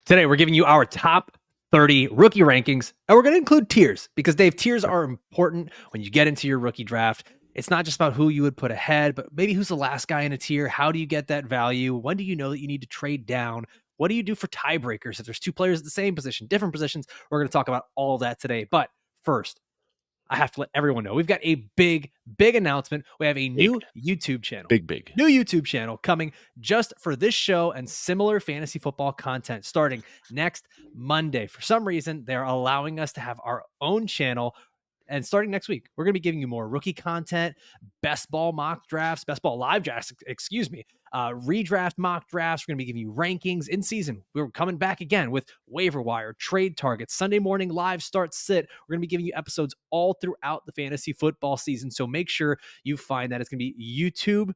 Today, we're giving you our top 30 rookie rankings, and we're going to include tiers because, Dave, tiers are important when you get into your rookie draft. It's not just about who you would put ahead, but maybe who's the last guy in a tier. How do you get that value? When do you know that you need to trade down? What do you do for tiebreakers if there's two players at the same position, different positions? We're going to talk about all of that today. But first, I have to let everyone know we've got a big announcement. We have a new YouTube channel. Big. New YouTube channel coming just for this show and similar fantasy football content starting next Monday. For some reason, they're allowing us to have our own channel. And starting next week, we're going to be giving you more rookie content, best ball mock drafts, best ball live drafts, redraft mock drafts. We're going to be giving you rankings in season. We're coming back again with waiver wire, trade targets, Sunday morning live start sit. We're going to be giving you episodes all throughout the fantasy football season. So make sure you find that. It's going to be YouTube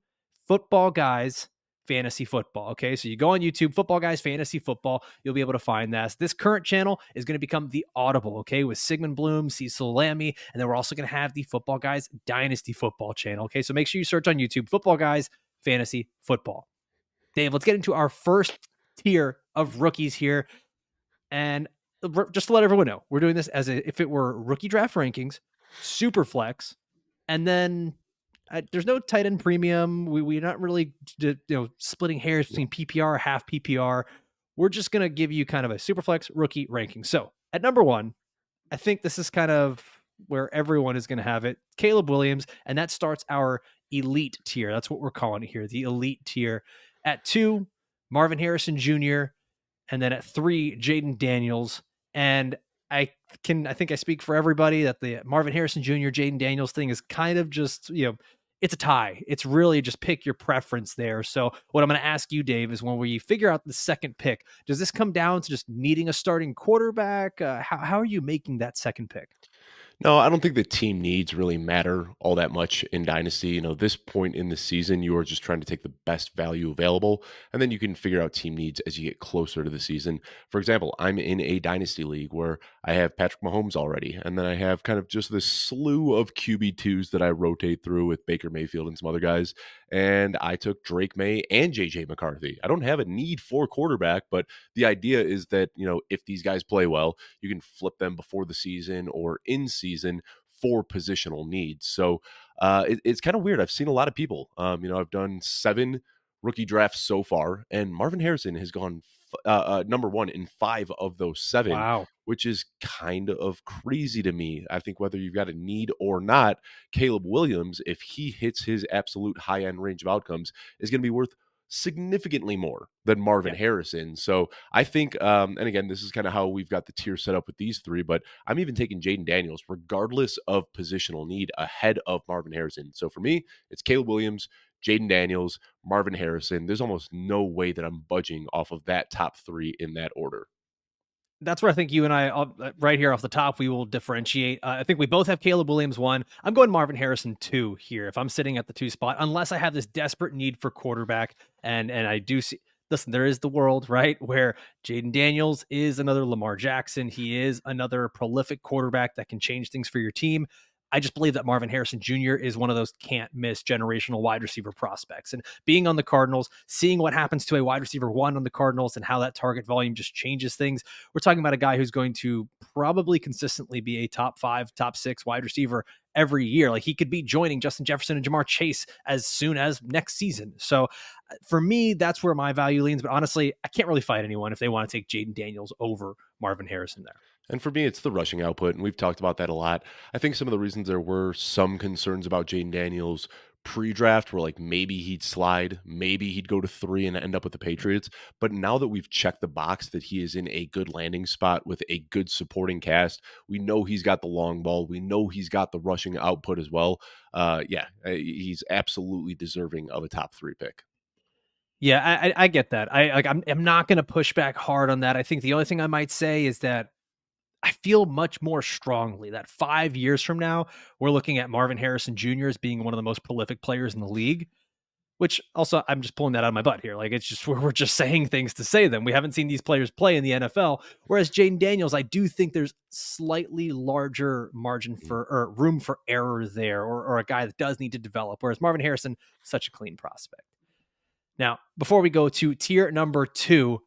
Football Guys Fantasy Football. Okay, so you go on YouTube, Football Guys Fantasy Football, you'll be able to find that. This current channel is going to become the Audible, okay, with Sigmund Bloom, Cecil Lammy, and then we're also going to have the Football Guys Dynasty Football channel. Okay, so make sure you search on YouTube, Football Guys Fantasy Football. Dave, let's get into our first tier of rookies here. And just to let everyone know, we're doing this as if it were rookie draft rankings, super flex, and then there's no tight end premium. We're not really splitting hairs between PPR, half PPR. We're just going to give you kind of a super flex rookie ranking. So at number one, I think this is kind of where everyone is going to have it. Caleb Williams, and that starts our elite tier. That's what we're calling it here, the elite tier. At 2, Marvin Harrison Jr., and then at 3, Jayden Daniels. And I think I speak for everybody that the Marvin Harrison Jr., Jayden Daniels thing is kind of just, it's a tie. It's really just pick your preference there. So what I'm going to ask you, Dave, is when we figure out the second pick, does this come down to just needing a starting quarterback? How are you making that second pick? No, I don't think the team needs really matter all that much in Dynasty. This point in the season, you are just trying to take the best value available, and then you can figure out team needs as you get closer to the season. For example, I'm in a Dynasty league where I have Patrick Mahomes already, and then I have kind of just this slew of QB2s that I rotate through with Baker Mayfield and some other guys, and I took Drake Maye and JJ McCarthy. I don't have a need for quarterback, but the idea is that, if these guys play well, you can flip them before the season or in season for positional needs. So it's kind of weird. I've seen a lot of people, I've done 7 rookie drafts so far, and Marvin Harrison has gone number 1 in 5 of those 7. Wow. Which is kind of crazy to me. I think whether you've got a need or not, Caleb Williams, if he hits his absolute high-end range of outcomes, is going to be worth significantly more than Marvin Harrison. So I think, and again, this is kind of how we've got the tier set up with these 3, but I'm even taking Jayden Daniels, regardless of positional need, ahead of Marvin Harrison. So for me, it's Caleb Williams, Jayden Daniels, Marvin Harrison. There's almost no way that I'm budging off of that top 3 in that order. That's where I think you and I, right here off the top, we will differentiate. I think we both have Caleb Williams 1. I'm going Marvin Harrison 2 here if I'm sitting at the 2 spot, unless I have this desperate need for quarterback. And I do see, listen, there is the world, right, where Jayden Daniels is another Lamar Jackson. He is another prolific quarterback that can change things for your team. I just believe that Marvin Harrison Jr. is one of those can't miss generational wide receiver prospects. And being on the Cardinals, seeing what happens to a wide receiver 1 on the Cardinals and how that target volume just changes things. We're talking about a guy who's going to probably consistently be a top 5, top 6 wide receiver every year. Like, he could be joining Justin Jefferson and Jamar Chase as soon as next season. So for me, that's where my value leans. But honestly, I can't really fight anyone if they want to take Jayden Daniels over Marvin Harrison there. And for me, it's the rushing output, and we've talked about that a lot. I think some of the reasons there were some concerns about Jayden Daniels pre-draft were like maybe he'd slide, maybe he'd go to 3 and end up with the Patriots. But now that we've checked the box that he is in a good landing spot with a good supporting cast, we know he's got the long ball. We know he's got the rushing output as well. He's absolutely deserving of a top 3 pick. Yeah, I get that. I'm not going to push back hard on that. I think the only thing I might say is that I feel much more strongly that 5 years from now, we're looking at Marvin Harrison Jr. as being one of the most prolific players in the league, which also I'm just pulling that out of my butt here. Like, it's just, we're just saying things to say them. We haven't seen these players play in the NFL. Whereas Jayden Daniels, I do think there's slightly larger margin for, or room for error there, or a guy that does need to develop. Whereas Marvin Harrison, such a clean prospect. Now, before we go to tier number 2,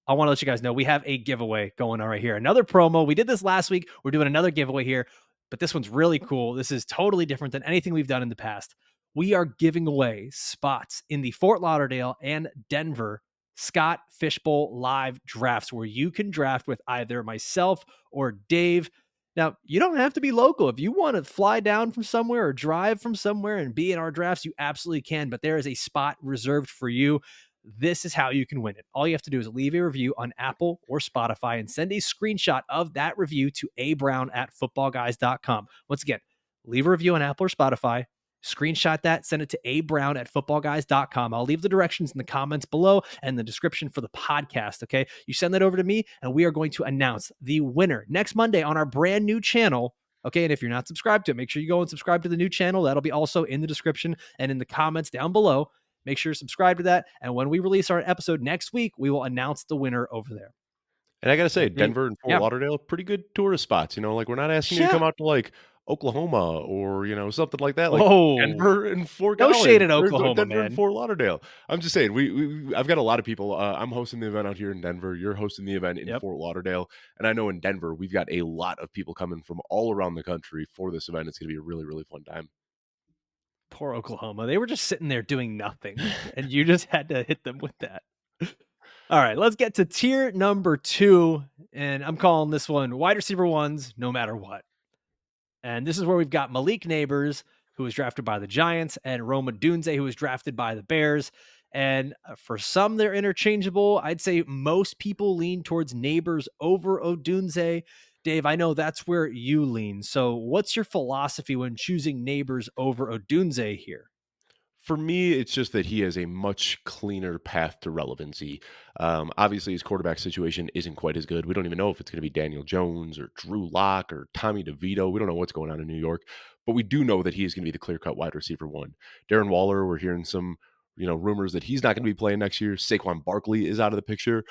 I want to let you guys know we have a giveaway going on right here. Another promo. We did this last week. We're doing another giveaway here, but this one's really cool. This is totally different than anything we've done in the past. We are giving away spots in the Fort Lauderdale and Denver Scott Fishbowl live drafts where you can draft with either myself or Dave. Now, you don't have to be local. If you want to fly down from somewhere or drive from somewhere and be in our drafts, you absolutely can, but there is a spot reserved for you. This is how you can win it. All you have to do is leave a review on Apple or Spotify and send a screenshot of that review to abrown@footballguys.com. Once again, leave a review on Apple or Spotify, screenshot that, send it to abrown@footballguys.com. I'll leave the directions in the comments below and the description for the podcast, okay? You send that over to me, and we are going to announce the winner next Monday on our brand new channel, okay? And if you're not subscribed to it, make sure you go and subscribe to the new channel. That'll be also in the description and in the comments down below. Make sure to subscribe to that. And when we release our episode next week, we will announce the winner over there. And I got to say, Denver and Fort Yeah. Lauderdale, pretty good tourist spots. You know, like we're not asking you to come out to like Oklahoma or, you know, something like that. Like Denver and Fort No Collins. shade at Oklahoma, Denver man. and Fort Lauderdale. I'm just saying, I've got a lot of people. I'm hosting the event out here in Denver. You're hosting the event in Fort Lauderdale. And I know in Denver, we've got a lot of people coming from all around the country for this event. It's going to be a really, really fun time. Poor Oklahoma. They were just sitting there doing nothing, and you just had to hit them with that. All right, let's get to tier number 2, and I'm calling this one wide receiver ones no matter what. And this is where we've got Malik Nabers, who was drafted by the Giants, and Odunze, who was drafted by the Bears. And for some, they're interchangeable. I'd say most people lean towards Nabers over Odunze. Dave, I know that's where you lean. So what's your philosophy when choosing Nabers over Odunze here? For me, it's just that he has a much cleaner path to relevancy. Obviously, his quarterback situation isn't quite as good. We don't even know if it's going to be Daniel Jones or Drew Lock or Tommy DeVito. We don't know what's going on in New York, but we do know that he is going to be the clear-cut wide receiver one. Darren Waller, we're hearing some, rumors that he's not going to be playing next year. Saquon Barkley is out of the picture.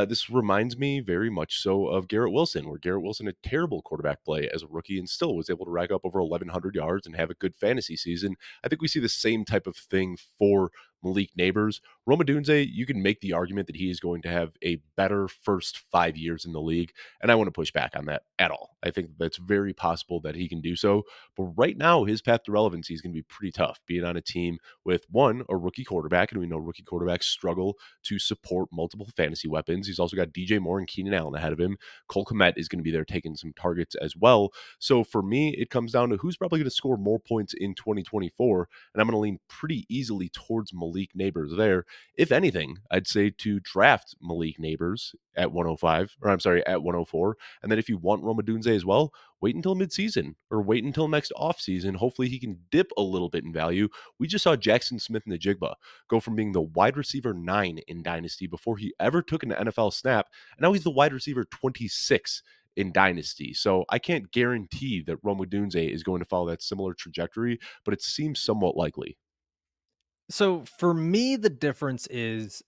This reminds me very much so of Garrett Wilson, where Garrett Wilson had terrible quarterback play as a rookie and still was able to rack up over 1,100 yards and have a good fantasy season. I think we see the same type of thing for Malik Nabers. Odunze, you can make the argument that he is going to have a better first 5 years in the league, and I want to push back on that at all. I think that's very possible that he can do so, but right now his path to relevancy is going to be pretty tough, being on a team with, one, a rookie quarterback, and we know rookie quarterbacks struggle to support multiple fantasy weapons. He's also got DJ Moore and Keenan Allen ahead of him. Cole Kmet is going to be there taking some targets as well. So for me, it comes down to who's probably going to score more points in 2024, and I'm going to lean pretty easily towards Malik Nabers there. If anything, I'd say to draft Malik Nabers at 105, or I'm sorry, at 104. And then if you want Odunze as well, wait until midseason or wait until next offseason. Hopefully he can dip a little bit in value. We just saw Jackson Smith-Njigba go from being the wide receiver 9 in Dynasty before he ever took an NFL snap, and now he's the wide receiver 26 in Dynasty. So I can't guarantee that Odunze is going to follow that similar trajectory, but it seems somewhat likely. So for me, the difference is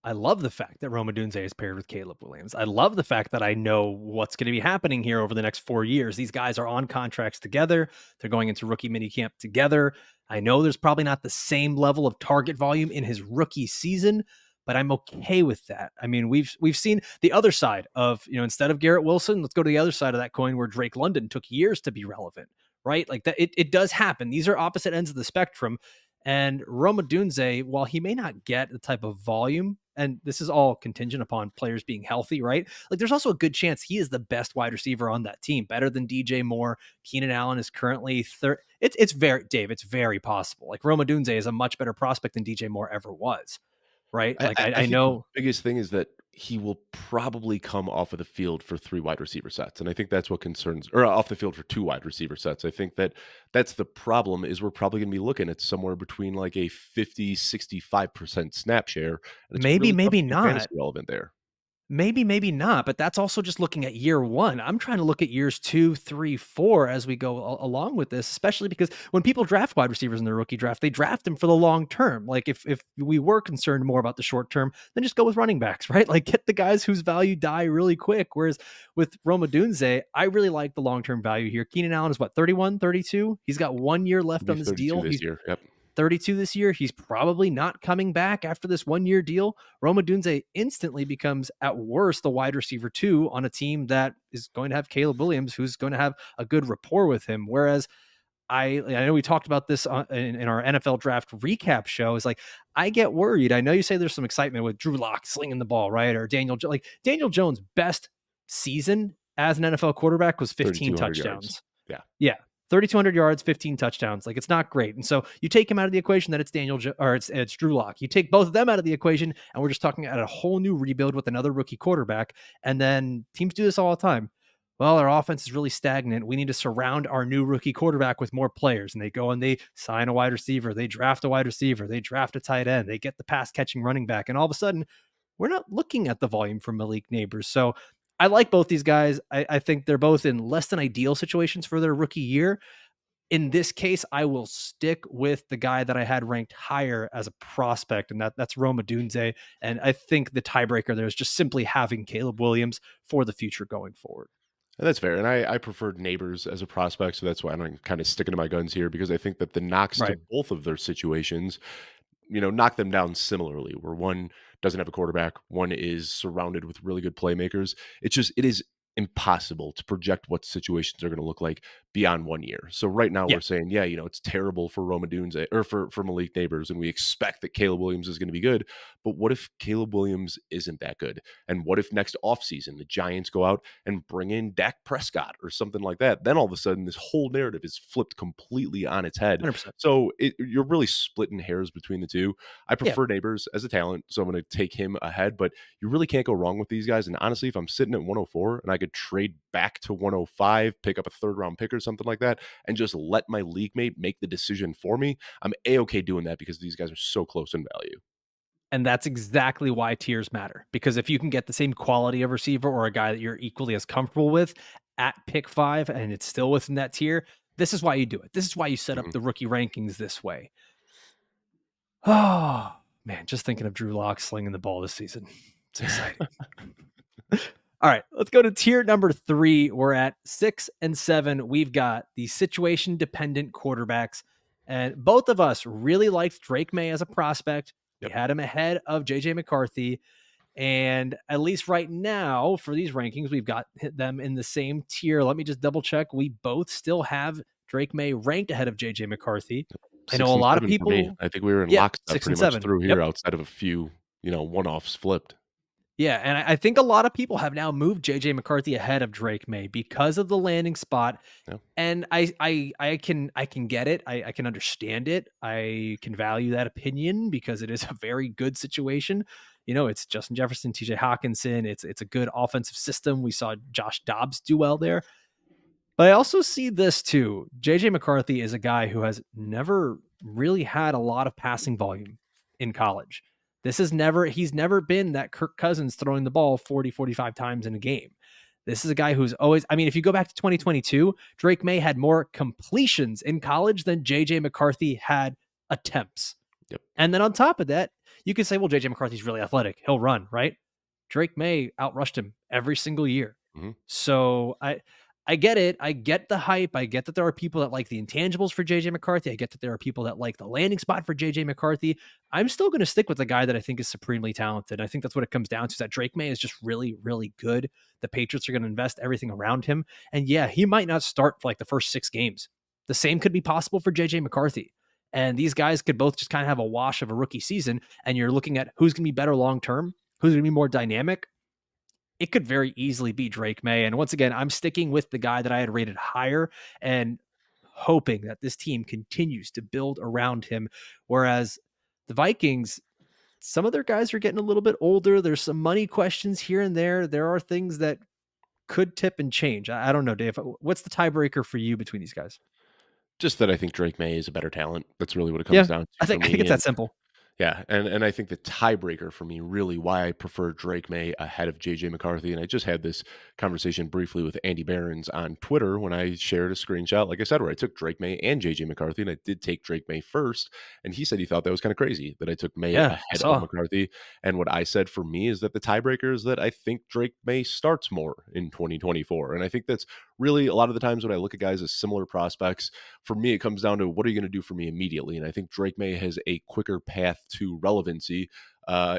I love the fact that Odunze is paired with Caleb Williams. I love the fact that I know what's going to be happening here over the next 4 years. These guys are on contracts together. They're going into rookie minicamp together. I know there's probably not the same level of target volume in his rookie season, but I'm okay with that. I mean, we've seen the other side of, instead of Garrett Wilson, let's go to the other side of that coin where Drake London took years to be relevant, right? Like that, it does happen. These are opposite ends of the spectrum. And Odunze, while he may not get the type of volume, and this is all contingent upon players being healthy, right? Like there's also a good chance he is the best wide receiver on that team, better than DJ Moore. Keenan Allen is currently third. It's very possible. Like Odunze is a much better prospect than DJ Moore ever was, right? Like I think know the biggest thing is that he will probably come off of the field for 3 wide receiver sets. And I think that's what concerns, or off the field for 2 wide receiver sets. I think that's the problem, is we're probably going to be looking at somewhere between like a 50-65% snap share. And it's maybe really not. relevant there. Maybe not, but that's also just looking at year 1. I'm trying to look at years 2, 3, 4 as we go along with this, especially because when people draft wide receivers in their rookie draft, they draft them for the long term. Like if we were concerned more about the short term, then just go with running backs, right? Like get the guys whose value die really quick. Whereas with Odunze, I really like the long-term value here. Keenan Allen is what, 31, 32? He's got 1 year left on this deal. This year. Yep. 32 this year. He's probably not coming back after this 1-year deal. Rome Odunze instantly becomes, at worst, the wide receiver 2 on a team that is going to have Caleb Williams, who's going to have a good rapport with him. Whereas I know we talked about this in our NFL draft recap show. Is like, I get worried. I know you say there's some excitement with Drew Lock slinging the ball, right? Or Daniel Jones' best season as an NFL quarterback was 15 touchdowns. Yards. Yeah. 3,200 yards, 15 touchdowns. Like, it's not great. And so you take him out of the equation, that it's it's Drew Lock. You take both of them out of the equation, and we're just talking about a whole new rebuild with another rookie quarterback. And then teams do this all the time. Well, our offense is really stagnant. We need to surround our new rookie quarterback with more players. And they go and they sign a wide receiver. They draft a wide receiver. They draft a tight end. They get the pass catching running back. And all of a sudden, we're not looking at the volume from Malik Nabers. So I like both these guys. I think they're both in less than ideal situations for their rookie year. In this case, I will stick with the guy that I had ranked higher as a prospect, and that's Rome Odunze. And I think the tiebreaker there is just simply having Caleb Williams for the future going forward. And that's fair. And I preferred Nabers as a prospect. So that's why I'm kind of sticking to my guns here, because I think that the knocks to Right. both of their situations, knock them down similarly, where one doesn't have a quarterback, one is surrounded with really good playmakers. It is impossible to project what situations are going to look like beyond 1 year. So right now Yeah. we're saying, yeah, it's terrible for Rome Odunze or for Malik Nabers, and we expect that Caleb Williams is going to be good. But what if Caleb Williams isn't that good? And what if next offseason the Giants go out and bring in Dak Prescott or something like that? Then all of a sudden this whole narrative is flipped completely on its head. 100%. So you're really splitting hairs between the two. I Yeah. prefer Nabers as a talent, so I'm going to take him ahead. But you really can't go wrong with these guys. And honestly, if I'm sitting at 104 and I could trade back to 105, pick up a third round pick or something like that, and just let my league mate make the decision for me, I'm A-okay doing that, because these guys are so close in value. And that's exactly why tiers matter. Because if you can get the same quality of receiver or a guy that you're equally as comfortable with at pick 5 and it's still within that tier, this is why you do it. This is why you set up Mhm. the rookie rankings this way. Oh, man, just thinking of Drew Lock slinging the ball this season. It's exciting. All right, let's go to tier number 3. We're at 6 and 7. We've got the situation dependent quarterbacks. And both of us really liked Drake Maye as a prospect. We Yep. had him ahead of JJ McCarthy. And at least right now for these rankings, we've got them in the same tier. Let me just double check. We both still have Drake Maye ranked ahead of JJ McCarthy. I know 6 a and lot of 7 for me. people. I think we were in Yeah, lockstep 6 and pretty much 7. through Yep. here, outside of a few, one-offs flipped. Yeah, and I think a lot of people have now moved JJ McCarthy ahead of Drake Maye because of the landing spot. Yeah. And I can get it. I can understand it. I can value that opinion because it is a very good situation. It's Justin Jefferson, TJ Hawkinson. It's a good offensive system. We saw Josh Dobbs do well there. But I also see this too. JJ McCarthy is a guy who has never really had a lot of passing volume in college. He's never been that Kirk Cousins throwing the ball 40, 45 times in a game. This is a guy who's always, if you go back to 2022, Drake Maye had more completions in college than JJ McCarthy had attempts. Yep. And then on top of that, you could say, well, JJ McCarthy's really athletic. He'll run, right? Drake Maye outrushed him every single year. Mm-hmm. So I get it. I get the hype. I get that there are people that like the intangibles for JJ McCarthy. I get that there are people that like the landing spot for JJ McCarthy. I'm still going to stick with the guy that I think is supremely talented. I think that's what it comes down to, is that Drake Maye is just really, really good. The Patriots are going to invest everything around him. And yeah, he might not start for like the first 6 games. The same could be possible for JJ McCarthy. And these guys could both just kind of have a wash of a rookie season. And you're looking at who's going to be better long-term, who's going to be more dynamic. It could very easily be Drake Maye. And once again, I'm sticking with the guy that I had rated higher and hoping that this team continues to build around him. Whereas the Vikings, some of their guys are getting a little bit older. There's some money questions here and there. There are things that could tip and change. I don't know, Dave. What's the tiebreaker for you between these guys? Just that I think Drake Maye is a better talent. That's really what it Yeah, comes down I to for think me. it's that simple. Yeah, and I think the tiebreaker for me, really why I prefer Drake Maye ahead of JJ McCarthy, and I just had this conversation briefly with Andy Behrens on Twitter when I shared a screenshot, like I said, where I took Drake Maye and JJ McCarthy, and I did take Drake Maye first, and he said he thought that was kind of crazy that I took Maye Yeah, I ahead of saw. McCarthy. And what I said for me is that the tiebreaker is that I think Drake Maye starts more in 2024, and I think that's really, a lot of the times when I look at guys as similar prospects, for me, it comes down to what are you going to do for me immediately? And I think Drake Maye has a quicker path to relevancy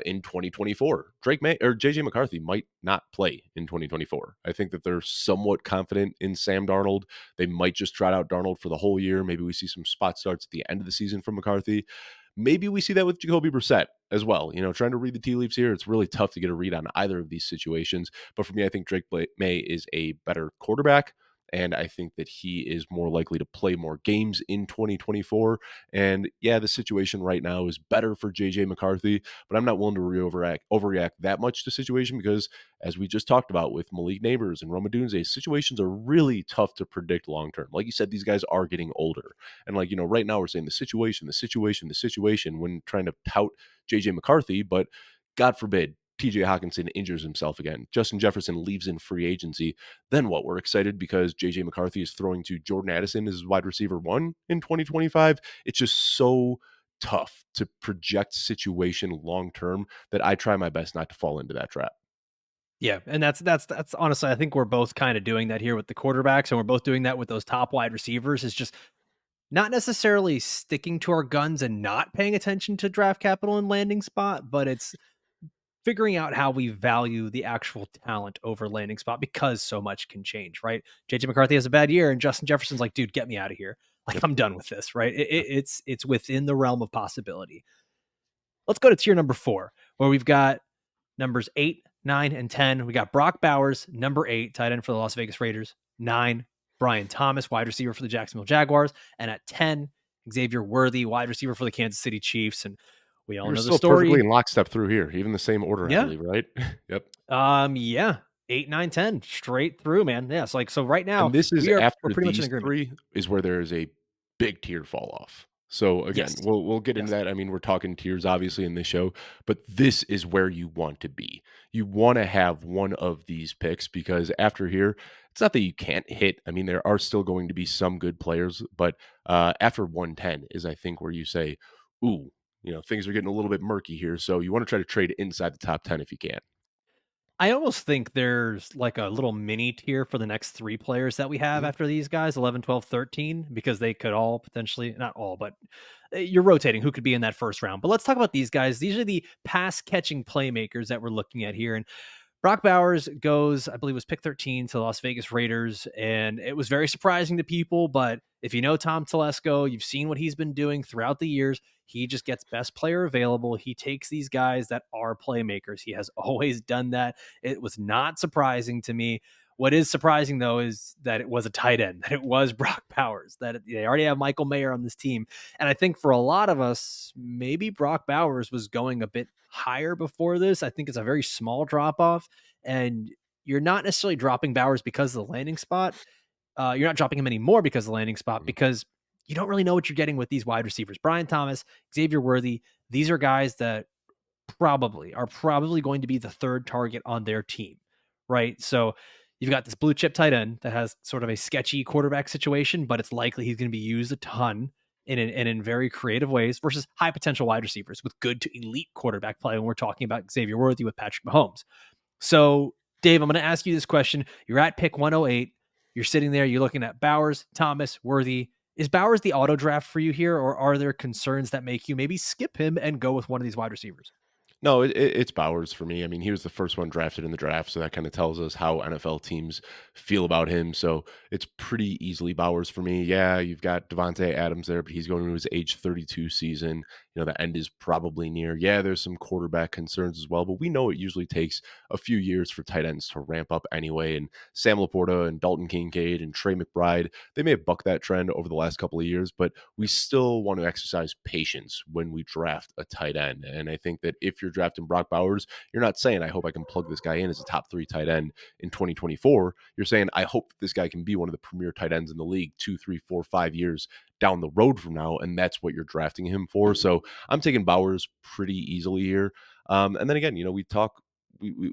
in 2024. Drake Maye or JJ McCarthy might not play in 2024. I think that they're somewhat confident in Sam Darnold. They might just trot out Darnold for the whole year. Maybe we see some spot starts at the end of the season from McCarthy. Maybe we see that with Jacoby Brissett as well. Trying to read the tea leaves here, it's really tough to get a read on either of these situations. But for me, I think Drake Maye is a better quarterback. And I think that he is more likely to play more games in 2024. And yeah, the situation right now is better for JJ McCarthy, but I'm not willing to overreact that much to the situation because, as we just talked about with Malik Nabers and Odunze, situations are really tough to predict long term. Like you said, these guys are getting older. And right now we're saying the situation when trying to tout JJ McCarthy, but God forbid TJ Hawkinson injures himself again. Justin Jefferson leaves in free agency. Then what? We're excited because JJ McCarthy is throwing to Jordan Addison as wide receiver 1 in 2025. It's just so tough to project situation long term that I try my best not to fall into that trap. Yeah, and that's honestly, I think we're both kind of doing that here with the quarterbacks, and we're both doing that with those top wide receivers. Is just not necessarily sticking to our guns and not paying attention to draft capital and landing spot, but it's figuring out how we value the actual talent over landing spot because so much can change, right? JJ McCarthy has a bad year, and Justin Jefferson's like, dude, get me out of here. Like, Yep. I'm done with this, right? It's within the realm of possibility. Let's go to tier number 4, where we've got numbers 8, 9, and 10. We got Brock Bowers, number 8, tight end for the Las Vegas Raiders. 9, Brian Thomas, wide receiver for the Jacksonville Jaguars. And at 10, Xavier Worthy, wide receiver for the Kansas City Chiefs. And we all You're know the still perfectly story. in lockstep through here, even the same order, I Yeah. believe, right? Yep. Yeah. 8, 9, 10, straight through, man. Yeah. So right now And this is we're after pretty much in these agreement. 3 is where there is a big tier fall off. So again, Yes. we'll get into Yes. that. I mean, we're talking tiers obviously in this show, but this is where you want to be. You want to have one of these picks because after here, it's not that you can't hit. I mean, there are still going to be some good players, but after 110 is I think where you say, ooh, things are getting a little bit murky here. So you want to try to trade inside the top 10 if you can. I almost think there's like a little mini tier for the next 3 players that we have Mhm. after these guys, 11, 12, 13, because they could all potentially, not all, but you're rotating who could be in that first round. But let's talk about these guys. These are the pass catching playmakers that we're looking at here. And Brock Bowers goes, I believe, was pick 13 to the Las Vegas Raiders, and it was very surprising to people. But if you know Tom Telesco, you've seen what he's been doing throughout the years. He just gets best player available. He takes these guys that are playmakers. He has always done that. It was not surprising to me. What is surprising, though, is that it was a tight end, that it was Brock Bowers, that they already have Michael Mayer on this team. And I think for a lot of us, maybe Brock Bowers was going a bit higher before this. I think it's a very small drop off, and you're not necessarily dropping Bowers because of the landing spot. You're not dropping him anymore because of the landing spot, Mhm. because you don't really know what you're getting with these wide receivers. Brian Thomas, Xavier Worthy, these are guys that probably going to be the third target on their team, right? So you've got this blue chip tight end that has sort of a sketchy quarterback situation, but it's likely he's going to be used a ton in very creative ways versus high potential wide receivers with good to elite quarterback play when we're talking about Xavier Worthy with Patrick Mahomes. So, Dave, I'm going to ask you this question. You're at pick 108. You're sitting there. You're looking at Bowers, Thomas, Worthy. Is Bowers the auto draft for you here, or are there concerns that make you maybe skip him and go with one of these wide receivers? No, it's Bowers for me. I mean, he was the first one drafted in the draft, so that kind of tells us how NFL teams feel about him. So it's pretty easily Bowers for me. Yeah, you've got Devontae Adams there, but he's going to his age 32 season. The end is probably near. Yeah, there's some quarterback concerns as well, but we know it usually takes a few years for tight ends to ramp up anyway. And Sam Laporta and Dalton Kincaid and Trey McBride, they may have bucked that trend over the last couple of years, but we still want to exercise patience when we draft a tight end. And I think that if you're drafting Brock Bowers, you're not saying, I hope I can plug this guy in as a top 3 tight end in 2024. You're saying, I hope this guy can be one of the premier tight ends in the league 2, 3, 4, 5 years down the road from now. And that's what you're drafting him for. So I'm taking Bowers pretty easily here. And then again,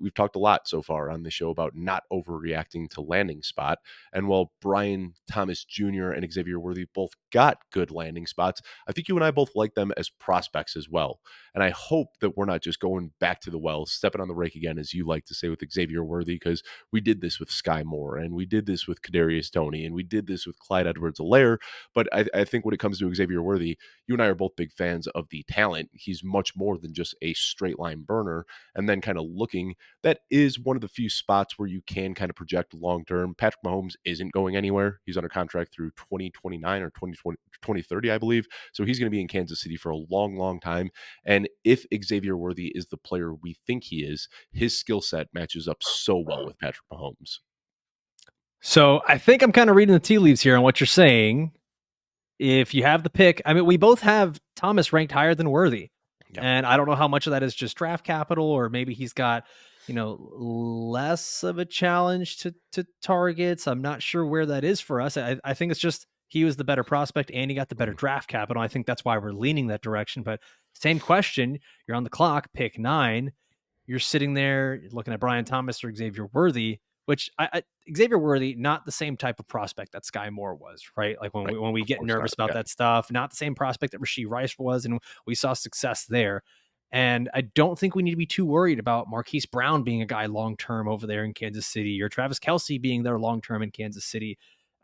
we've talked a lot so far on the show about not overreacting to landing spot. And while Brian Thomas Jr. and Xavier Worthy both got good landing spots, I think you and I both like them as prospects as well. And I hope that we're not just going back to the well, stepping on the rake again, as you like to say with Xavier Worthy, because we did this with Sky Moore and we did this with Kadarius Toney and we did this with Clyde Edwards-Helaire. But I think when it comes to Xavier Worthy, you and I are both big fans of the talent. He's much more than just a straight line burner. And then kind of looking, that is one of the few spots where you can kind of project long term. Patrick Mahomes isn't going anywhere. He's under contract through 2029 or 2030, I believe. So he's going to be in Kansas City for a long, long time. And if Xavier Worthy is the player we think he is, his skill set matches up so well with Patrick Mahomes. So I think I'm kind of reading the tea leaves here on what you're saying. If you have the pick, I mean, we both have Thomas ranked higher than Worthy. Yeah. And I don't know how much of that is just draft capital, or maybe he's got, less of a challenge to targets. I'm not sure where that is for us. I think it's just he was the better prospect and he got the better draft capital. I think that's why we're leaning that direction. But same question, you're on the clock, pick 9. You're sitting there looking at Brian Thomas or Xavier Worthy, which Xavier Worthy, not the same type of prospect that Sky Moore was, right? Like when we get nervous about that stuff, not the same prospect that Rashee Rice was, and we saw success there. And I don't think we need to be too worried about Marquise Brown being a guy long-term over there in Kansas City, or Travis Kelce being there long-term in Kansas City.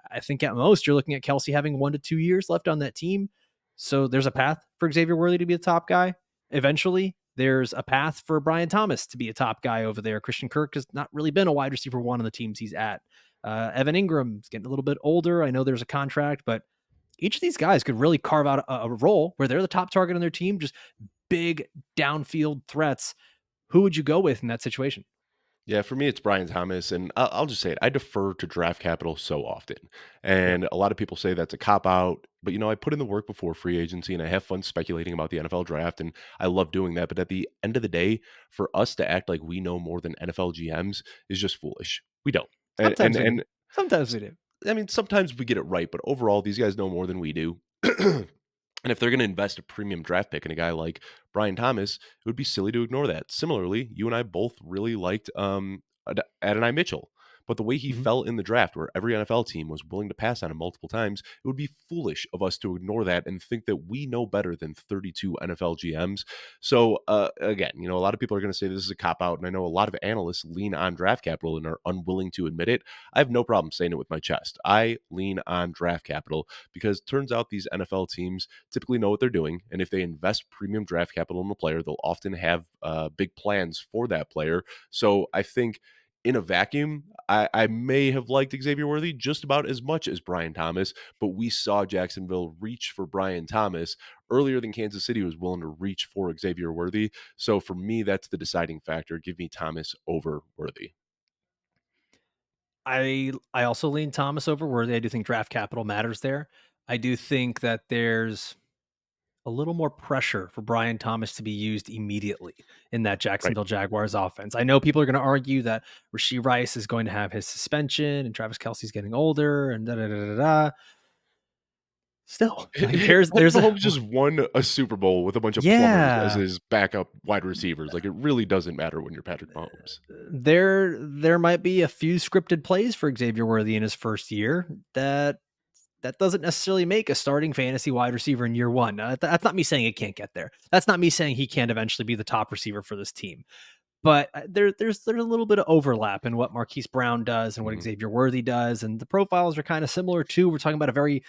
I think at most you're looking at Kelce having 1 to 2 years left on that team. So there's a path for Xavier Worthy to be the top guy eventually. There's a path for Brian Thomas to be a top guy over there. Christian Kirk has not really been a wide receiver 1 on the teams he's at. Evan Ingram's getting a little bit older. I know there's a contract, but each of these guys could really carve out a role where they're the top target on their team, just big downfield threats. Who would you go with in that situation? Yeah, for me, it's Brian Thomas, and I'll just say it. I defer to draft capital so often, and a lot of people say that's a cop out. But I put in the work before free agency, and I have fun speculating about the NFL draft, and I love doing that. But at the end of the day, for us to act like we know more than NFL GMs is just foolish. We don't. Sometimes we do. I mean, sometimes we get it right, but overall, these guys know more than we do. And if they're going to invest a premium draft pick in a guy like Brian Thomas, it would be silly to ignore that. Similarly, you and I both really liked Adonai Mitchell. But the way he fell in the draft, where every NFL team was willing to pass on him multiple times, it would be foolish of us to ignore that and think that we know better than 32 NFL GMs. So again, a lot of people are going to say this is a cop-out, and I know a lot of analysts lean on draft capital and are unwilling to admit it. I have no problem saying it with my chest. I lean on draft capital because it turns out these NFL teams typically know what they're doing, and if they invest premium draft capital in a player, they'll often have big plans for that player. So I think in a vacuum, I may have liked Xavier Worthy just about as much as Brian Thomas, but we saw Jacksonville reach for Brian Thomas earlier than Kansas City was willing to reach for Xavier Worthy. So for me, that's the deciding factor. Give me Thomas over Worthy. I also lean Thomas over Worthy. I do think draft capital matters there. I do think that there's a little more pressure for Brian Thomas to be used immediately in that Jacksonville Jaguars offense. I know people are going to argue that Rashee Rice is going to have his suspension and Travis Kelce's getting older and da-da-da-da-da. Still, there's Mahomes just won a Super Bowl with a bunch of plumbers as his backup wide receivers. Like, it really doesn't matter when you're Patrick Mahomes. There might be a few scripted plays for Xavier Worthy in his first year that doesn't necessarily make a starting fantasy wide receiver in year 1. That's not me saying it can't get there. That's not me saying he can't eventually be the top receiver for this team. But there's a little bit of overlap in what Marquise Brown does and what Xavier Worthy does, and the profiles are kind of similar too. We're talking about a very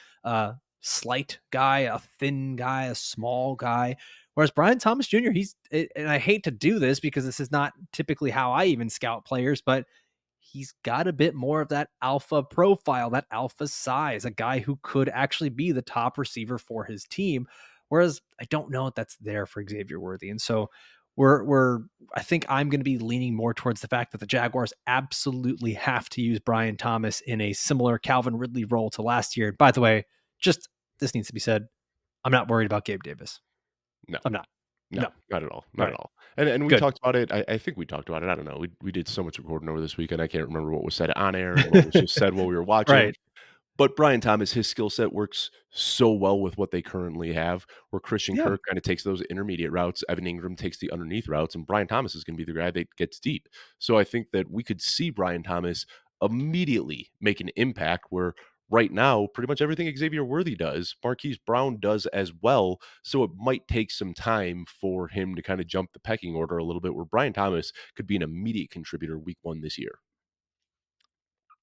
slight guy, a thin guy, a small guy. Whereas Brian Thomas Jr., and I hate to do this because this is not typically how I even scout players, but he's got a bit more of that alpha profile, that alpha size, a guy who could actually be the top receiver for his team. Whereas I don't know if that's there for Xavier Worthy. And so I think I'm going to be leaning more towards the fact that the Jaguars absolutely have to use Brian Thomas in a similar Calvin Ridley role to last year. By the way, just this needs to be said. I'm not worried about Gabe Davis. No, I'm not. No, not at all. Not at all. And we talked about it. I think we talked about it. I don't know. We did so much recording over this weekend. I can't remember what was said on air and what was just said while we were watching. But Brian Thomas, his skill set works so well with what they currently have, where Christian Yeah. Kirk kind of takes those intermediate routes, Evan Ingram takes the underneath routes, and Brian Thomas is going to be the guy that gets deep. So I think that we could see Brian Thomas immediately make an impact where right now, pretty much everything Xavier Worthy does, Marquise Brown does as well. So it might take some time for him to kind of jump the pecking order a little bit, where Brian Thomas could be an immediate contributor week 1 this year.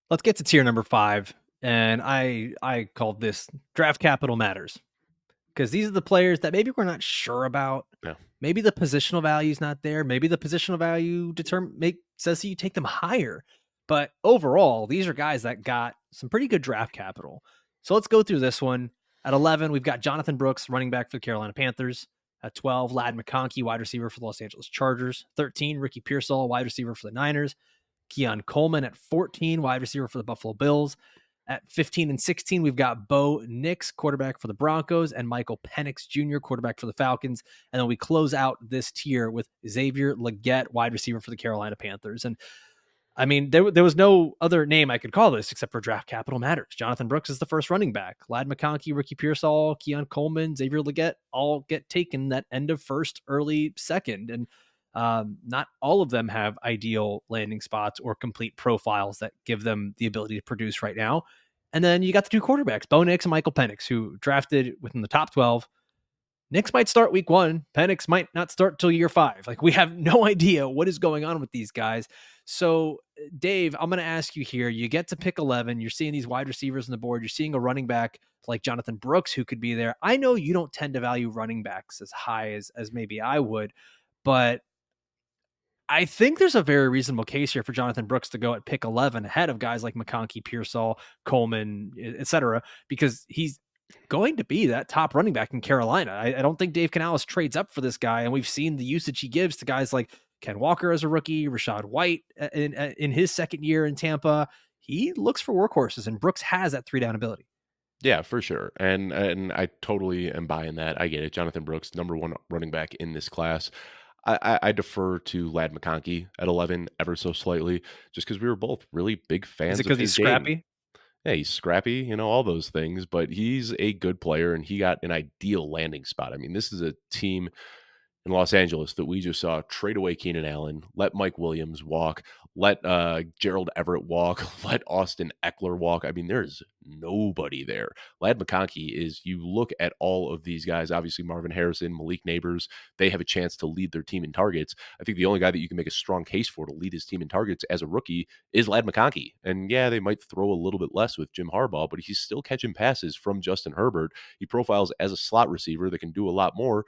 Let's get to tier number 5. And I called this draft capital matters, because these are the players that maybe we're not sure about. Yeah. Maybe the positional value is not there. Maybe the positional value says that you take them higher. But overall, these are guys that got some pretty good draft capital. So let's go through this one. At 11, we've got Jonathan Brooks, running back for the Carolina Panthers. At 12, Ladd McConkey, wide receiver for the Los Angeles Chargers. 13, Ricky Pearsall, wide receiver for the Niners. Keon Coleman at 14, wide receiver for the Buffalo Bills. At 15 and 16, we've got Bo Nix, quarterback for the Broncos, and Michael Penix Jr., quarterback for the Falcons. And then we close out this tier with Xavier Legette, wide receiver for the Carolina Panthers. And I mean, there was no other name I could call this except for draft capital matters. Jonathan Brooks is the first running back. Ladd McConkey, Ricky Pearsall, Keon Coleman, Xavier Legette all get taken that end of first, early second. And not all of them have ideal landing spots or complete profiles that give them the ability to produce right now. And then you got the two quarterbacks, Bo Nix and Michael Penix, who drafted within the top 12. Nix might start week 1. Penix might not start till year 5. Like, we have no idea what is going on with these guys. So, Dave, I'm going to ask you here. You get to pick 11. You're seeing these wide receivers on the board. You're seeing a running back like Jonathan Brooks who could be there. I know you don't tend to value running backs as high as maybe I would, but I think there's a very reasonable case here for Jonathan Brooks to go at pick 11 ahead of guys like McConkey, Pearsall, Coleman, etc., because he's going to be that top running back in Carolina. I don't think Dave Canales trades up for this guy, and we've seen the usage he gives to guys like Ken Walker as a rookie, Rashad White in his second year in Tampa. He looks for workhorses, and Brooks has that 3-down ability. Yeah, for sure. And I totally am buying that. I get it. Jonathan Brooks, number 1 running back in this class. I defer to Ladd McConkey at 11 ever so slightly, just because we were both really big Is fans it of because he's his game. scrappy? Yeah, he's scrappy, all those things, but he's a good player and he got an ideal landing spot. I mean, this is a team in Los Angeles that we just saw trade away Keenan Allen, let Mike Williams walk, let Gerald Everett walk, let Austin Eckler walk. I mean, there's nobody there. Ladd McConkey is, you look at all of these guys, obviously Marvin Harrison, Malik Nabers, they have a chance to lead their team in targets. I think the only guy that you can make a strong case for to lead his team in targets as a rookie is Ladd McConkey. And yeah, they might throw a little bit less with Jim Harbaugh, but he's still catching passes from Justin Herbert. He profiles as a slot receiver that can do a lot more.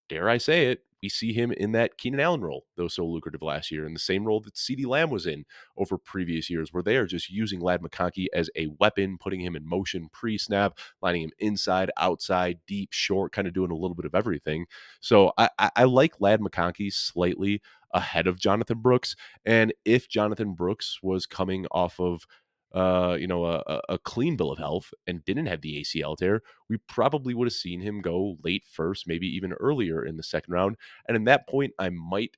Dare I say it, we see him in that Keenan Allen role that was so lucrative last year, and the same role that CeeDee Lamb was in over previous years, where they are just using Ladd McConkey as a weapon, putting him in motion pre-snap, lining him inside, outside, deep, short, kind of doing a little bit of everything. So I like Ladd McConkey slightly ahead of Jonathan Brooks, and if Jonathan Brooks was coming off of a clean bill of health and didn't have the ACL tear, we probably would have seen him go late first, maybe even earlier in the second round. And in that point, I might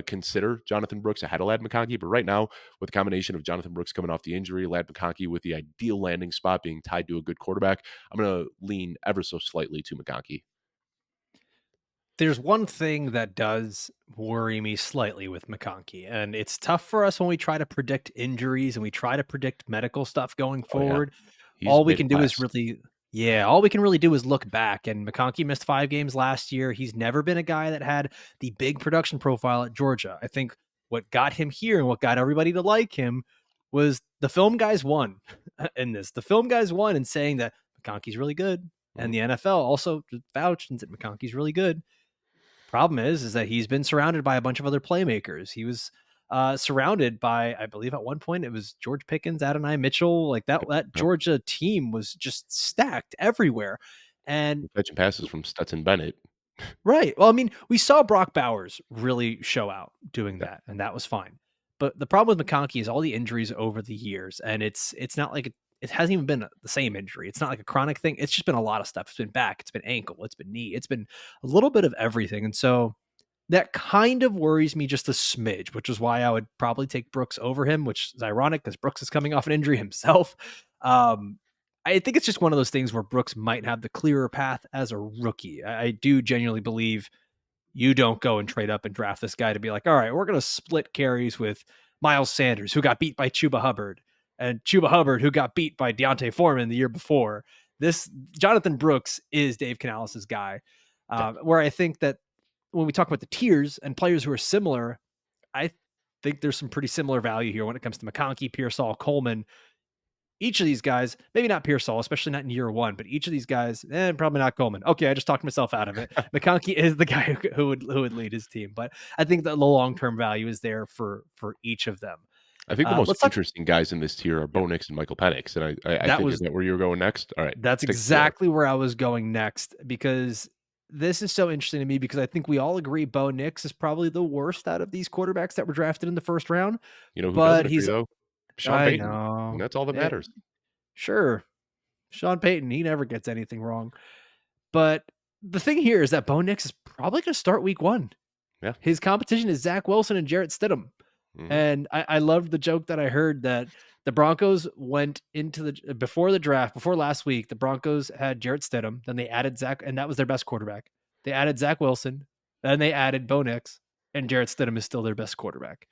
consider Jonathan Brooks ahead of Ladd McConkey. But right now, with the combination of Jonathan Brooks coming off the injury, Ladd McConkey with the ideal landing spot being tied to a good quarterback, I'm going to lean ever so slightly to McConkey. There's one thing that does worry me slightly with McConkey, and it's tough for us when we try to predict injuries and we try to predict medical stuff going Oh, yeah. forward. He's All we made can a do is mess. really, yeah, all we can really do is look back. And McConkey missed 5 games last year. He's never been a guy that had the big production profile at Georgia. I think what got him here and what got everybody to like him was the film guys won in this. The film guys won in saying that McConkey's really good. And Mhm. the NFL also vouched and said McConkey's really good. Problem is that he's been surrounded by a bunch of other playmakers. He was surrounded by, I believe at one point it was George Pickens, Adonai Mitchell, like that Yep. Georgia team was just stacked everywhere. And Catching passes from Stetson Bennett. right, well, I mean, we saw Brock Bowers really show out doing Yeah. that, and that was fine. But the problem with McConkey is all the injuries over the years, and it's not like it hasn't even been the same injury. It's not like a chronic thing. It's just been a lot of stuff. It's been back, it's been ankle, it's been knee, it's been a little bit of everything. And so that kind of worries me just a smidge, which is why I would probably take Brooks over him, which is ironic because Brooks is coming off an injury himself. Um, I think it's just one of those things where Brooks might have the clearer path as a rookie. I do genuinely believe you don't go and trade up and draft this guy to be like, all right, we're going to split carries with Miles Sanders, who got beat by Chuba Hubbard, and Chuba Hubbard, who got beat by Deontay Foreman the year before. This Jonathan Brooks is Dave Canales' guy. Yeah. Where I think that when we talk about the tiers and players who are similar, I think there's some pretty similar value here when it comes to McConkey, Pearsall, Coleman. Each of these guys, maybe not Pearsall, especially not in year one, but each of these guys, probably not Coleman. Okay, I just talked myself out of it. McConkey is the guy who would lead his team, but I think that the long term value is there for each of them. I think the most Let's talk. interesting guys in this tier are Yep, Bo Nix and Michael Penix, and I that think is was that where you're going next? All right, that's take us there. exactly where I was going next because this is so interesting to me because I think we all agree Bo Nix is probably the worst out of these quarterbacks that were drafted in the first round. You know who doesn't But agree he's, though? Sean I Payton, and know, that's all that yeah, matters. sure, Sean Payton, he never gets anything wrong. But the thing here is that Bo Nix is probably going to start week one. Yeah. His competition is Zach Wilson and Jarrett Stidham. Mhm. And I loved the joke that I heard that the Broncos went into before the draft, before last week, the Broncos had Jarrett Stidham, then they added Zach, and that was their best quarterback. They added Zach Wilson, then they added Bo Nix, and Jarrett Stidham is still their best quarterback.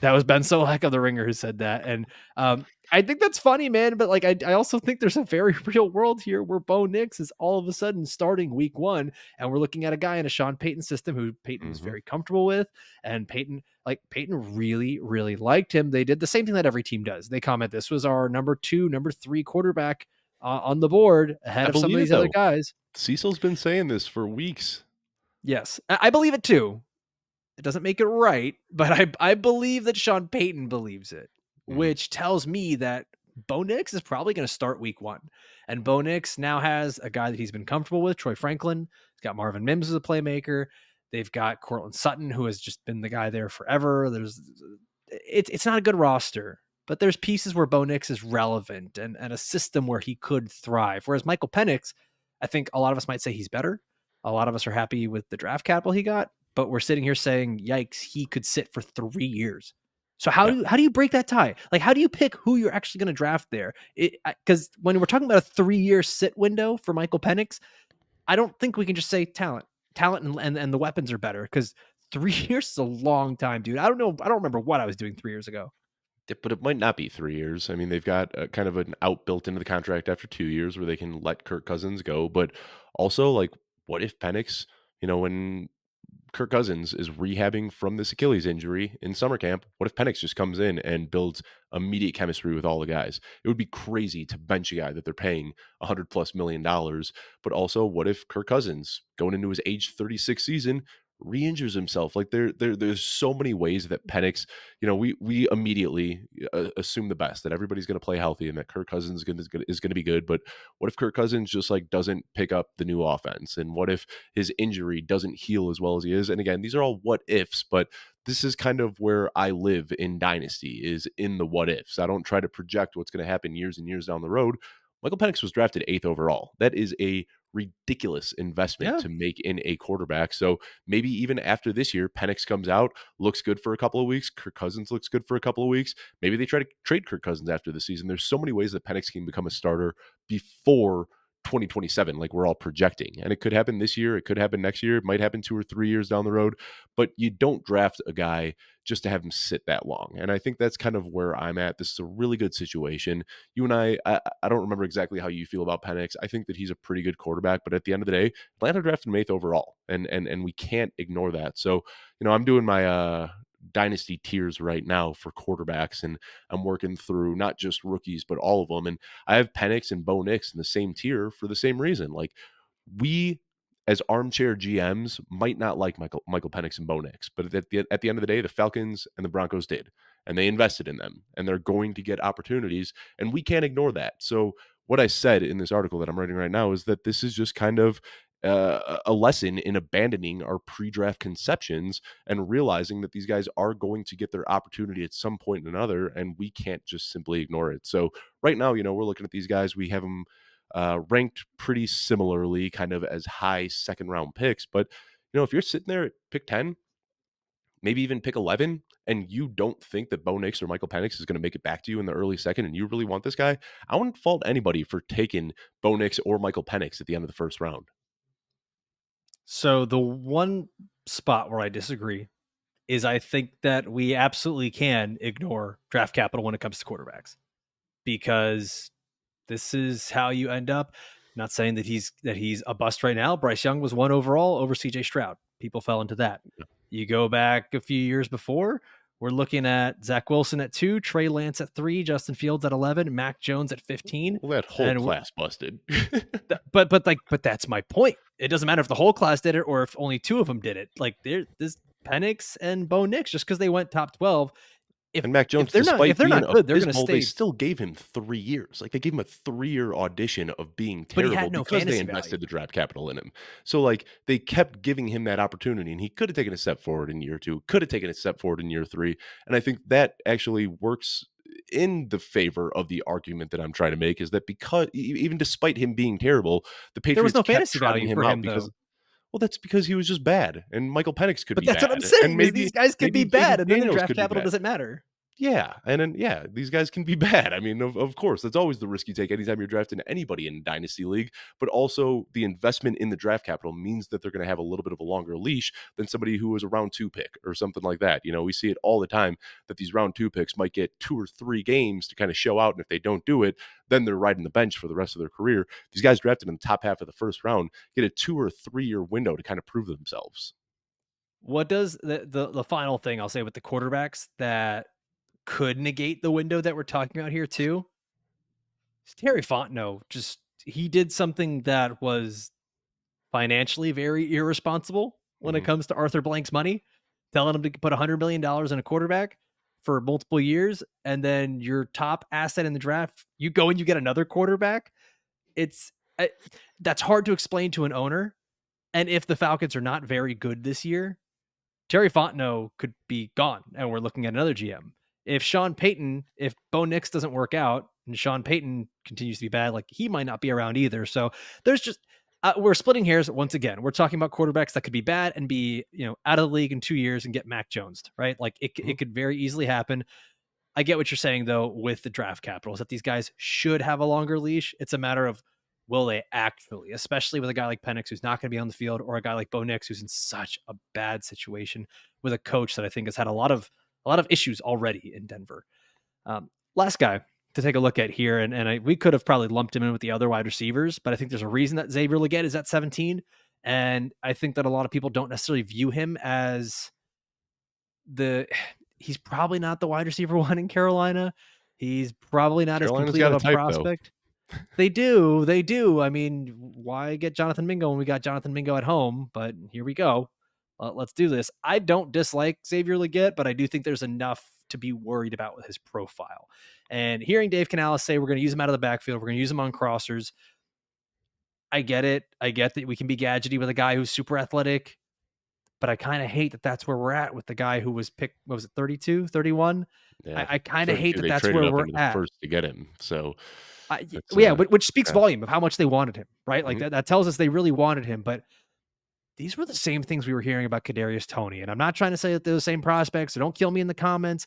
That was Ben Solak of The Ringer who said that. And I think that's funny, man. But like, I also think there's a very real world here where Bo Nix is all of a sudden starting week one. And we're looking at a guy in a Sean Payton system who Payton was Mhm. very comfortable with. And Payton really, really liked him. They did the same thing that every team does. They comment, this was our number 2, number 3 quarterback on the board ahead I of some of believe it these other though. guys. Cecil's been saying this for weeks. Yes, I believe it too. It doesn't make it right, but I believe that Sean Payton believes it, Mhm. which tells me that Bo Nix is probably going to start week one. And Bo Nix now has a guy that he's been comfortable with, Troy Franklin. He's got Marvin Mims as a playmaker. They've got Cortland Sutton, who has just been the guy there forever. It's not a good roster, but there's pieces where Bo Nix is relevant and a system where he could thrive. Whereas Michael Penix, I think a lot of us might say he's better. A lot of us are happy with the draft capital he got, but we're sitting here saying, yikes, he could sit for 3 years. So how Yeah. do you break that tie? Like, how do you pick who you're actually going to draft there? Because when we're talking about a 3-year sit window for Michael Penix, I don't think we can just say talent, and the weapons are better because 3 years is a long time, dude. I don't know. I don't remember what I was doing 3 years ago. But it might not be 3 years. I mean, they've got kind of an out built into the contract after 2 years where they can let Kirk Cousins go. But also, like, what if Penix, when Kirk Cousins is rehabbing from this Achilles injury in summer camp, what if Penix just comes in and builds immediate chemistry with all the guys? It would be crazy to bench a guy that they're paying $100+ million. But also, what if Kirk Cousins, going into his age 36 season, re-injures himself? Like there's so many ways that Penix, we immediately assume the best, that everybody's going to play healthy and that Kirk Cousins is going to be good. But what if Kirk Cousins just like doesn't pick up the new offense? And what if his injury doesn't heal as well as he is? And again, these are all what ifs, but this is kind of where I live in Dynasty, is in the what ifs. I don't try to project what's going to happen years and years down the road. Michael Penix was drafted 8th overall. That is a ridiculous investment Yeah. to make in a quarterback. So maybe even after this year, Penix comes out, looks good for a couple of weeks. Kirk Cousins looks good for a couple of weeks. Maybe they try to trade Kirk Cousins after the season. There's so many ways that Penix can become a starter before 2027, like we're all projecting. And it could happen this year. It could happen next year. It might happen 2 or 3 years down the road. But you don't draft a guy just to have him sit that long. And I think that's kind of where I'm at. This is a really good situation. You and I don't remember exactly how you feel about Penix. I think that he's a pretty good quarterback, but at the end of the day, Atlanta drafted him 8th overall, and we can't ignore that. So, I'm doing my dynasty tiers right now for quarterbacks, and I'm working through not just rookies but all of them. And I have Penix and Bo Nix in the same tier for the same reason. Like, we as armchair GMs might not like Michael Penix and Bo Nix, but at the end of the day, the Falcons and the Broncos did, and they invested in them, and they're going to get opportunities, and we can't ignore that. So what I said in this article that I'm writing right now is that this is just kind of a lesson in abandoning our pre-draft conceptions and realizing that these guys are going to get their opportunity at some point or another, and we can't just simply ignore it. So right now, we're looking at these guys. We have them ranked pretty similarly, kind of as high second round picks. But if you're sitting there at pick 10, maybe even pick 11, and you don't think that Bo Nix or Michael Penix is going to make it back to you in the early second, and you really want this guy, I wouldn't fault anybody for taking Bo Nix or Michael Penix at the end of the first round. So the one spot where I disagree is I think that we absolutely can ignore draft capital when it comes to quarterbacks, because this is how you end up. Not saying that he's a bust right now. Bryce Young was 1 overall over CJ Stroud. People fell into that. You go back a few years before, we're looking at Zach Wilson at 2, Trey Lance at 3, Justin Fields at 11, Mac Jones at 15. Well, that whole And class busted. but that's my point. It doesn't matter if the whole class did it or if only 2 of them did it. Like this Penix and Bo Nix, just because they went top 12, if And Mac Jones, if despite they're being not good, they're going to abysmal, they stay. still gave him 3 years. Like, they gave him a 3-year audition of being But he terrible had no because they fantasy invested value. the draft capital in him. So, like, they kept giving him that opportunity, and he could have taken a step forward in year 2, could have taken a step forward in year 3, and I think that actually works in the favor of the argument that I'm trying to make, is that because even despite him being terrible, the There was Patriots no kept fantasy trotting value him for out him, because, though. well, that's because he was just bad, and Michael Penix could But be that's what I'm bad, and saying, is these maybe guys could be maybe bad, Jayden and then the Daniels draft could be capital bad. doesn't matter. Yeah, and then these guys can be bad. I mean, of course, that's always the risk you take anytime you're drafting anybody in Dynasty League. But also, the investment in the draft capital means that they're going to have a little bit of a longer leash than somebody who was a round 2 pick or something like that. You know, we see it all the time that these round 2 picks might get 2 or 3 games to kind of show out, and if they don't do it, then they're riding the bench for the rest of their career. These guys drafted in the top half of the first round get a 2 or 3 year window to kind of prove themselves. What does the final thing I'll say with the quarterbacks that could negate the window that we're talking about here too? Is Terry Fontenot, just he did something that was financially very irresponsible when it Hmm. comes to Arthur Blank's money, telling him to put $100 million in a quarterback for multiple years, and then your top asset in the draft, you go and you get another quarterback. It's uh, that's hard to explain to an owner. And if the Falcons are not very good this year, Terry Fontenot could be gone, and we're looking at another GM. If Bo Nix doesn't work out and Sean Payton continues to be bad, like he might not be around either. So there's just we're splitting hairs once again. We're talking about quarterbacks that could be bad and be out of the league in 2 years and get Mac Jones, right? Like Hmm. it could very easily happen. I get what you're saying though with the draft capital is that these guys should have a longer leash. It's a matter of will they actually, especially with a guy like Penix who's not going to be on the field, or a guy like Bo Nix who's in such a bad situation with a coach that I think has had a lot of issues already in Denver. Last guy to take a look at here, we could have probably lumped him in with the other wide receivers, but I think there's a reason that Xavier Legette is at 17, and I think that a lot of people don't necessarily view him as the he's probably not the wide receiver 1 in Carolina. He's probably not as Carolina's complete got of a a type, though. prospect. They do. I mean, why get Jonathan Mingo when we got Jonathan Mingo at home? But here we go. Let's do this. I don't dislike Xavier Legette, but I do think there's enough to be worried about with his profile. And hearing Dave Canales say we're going to use him out of the backfield, we're going to use him on crossers. I get it. I get that we can be gadgety with a guy who's super athletic, but I kind of hate that that's where we're at with the guy who was picked. What was it, 32, 31? Yeah, I kind of hate 32, that they that's traded where up we're into the at. first to get him, so that's, Yeah, which speaks yeah. volume of how much they wanted him, right? Like Mhm. that tells us they really wanted him. But these were the same things we were hearing about Kadarius Toney. And I'm not trying to say that they're the same prospects, so don't kill me in the comments.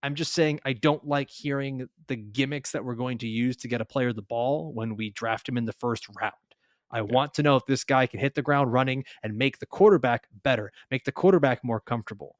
I'm just saying I don't like hearing the gimmicks that we're going to use to get a player the ball when we draft him in the first round. I Yeah. want to know if this guy can hit the ground running and make the quarterback better, make the quarterback more comfortable.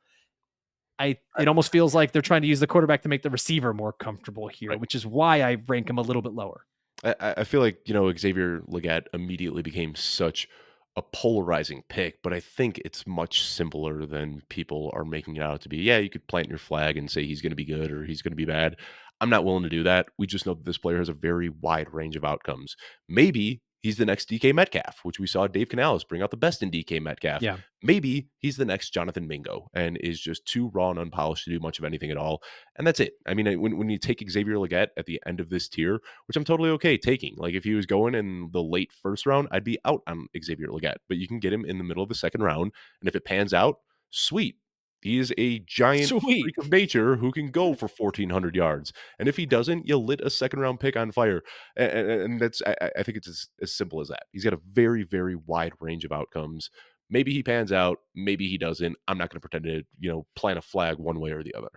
It almost feels like they're trying to use the quarterback to make the receiver more comfortable here, Right. which is why I rank him a little bit lower. I feel like, Xavier Legette immediately became such a polarizing pick, but I think it's much simpler than people are making it out to be. Yeah, you could plant your flag and say he's going to be good or he's going to be bad. I'm not willing to do that. We just know that this player has a very wide range of outcomes. Maybe he's the next DK Metcalf, which we saw Dave Canales bring out the best in DK Metcalf. Yeah. Maybe he's the next Jonathan Mingo and is just too raw and unpolished to do much of anything at all. And that's it. I mean, when you take Xavier Legette at the end of this tier, which I'm totally okay taking. Like, if he was going in the late first round, I'd be out on Xavier Legette, but you can get him in the middle of the second round. And if it pans out, sweet. He is a giant Sweet. freak of nature who can go for 1,400 yards. And if he doesn't, you lit a second round pick on fire. And that's, I think it's as simple as that. He's got a very, very wide range of outcomes. Maybe he pans out, maybe he doesn't. I'm not going to pretend to, plant a flag one way or the other.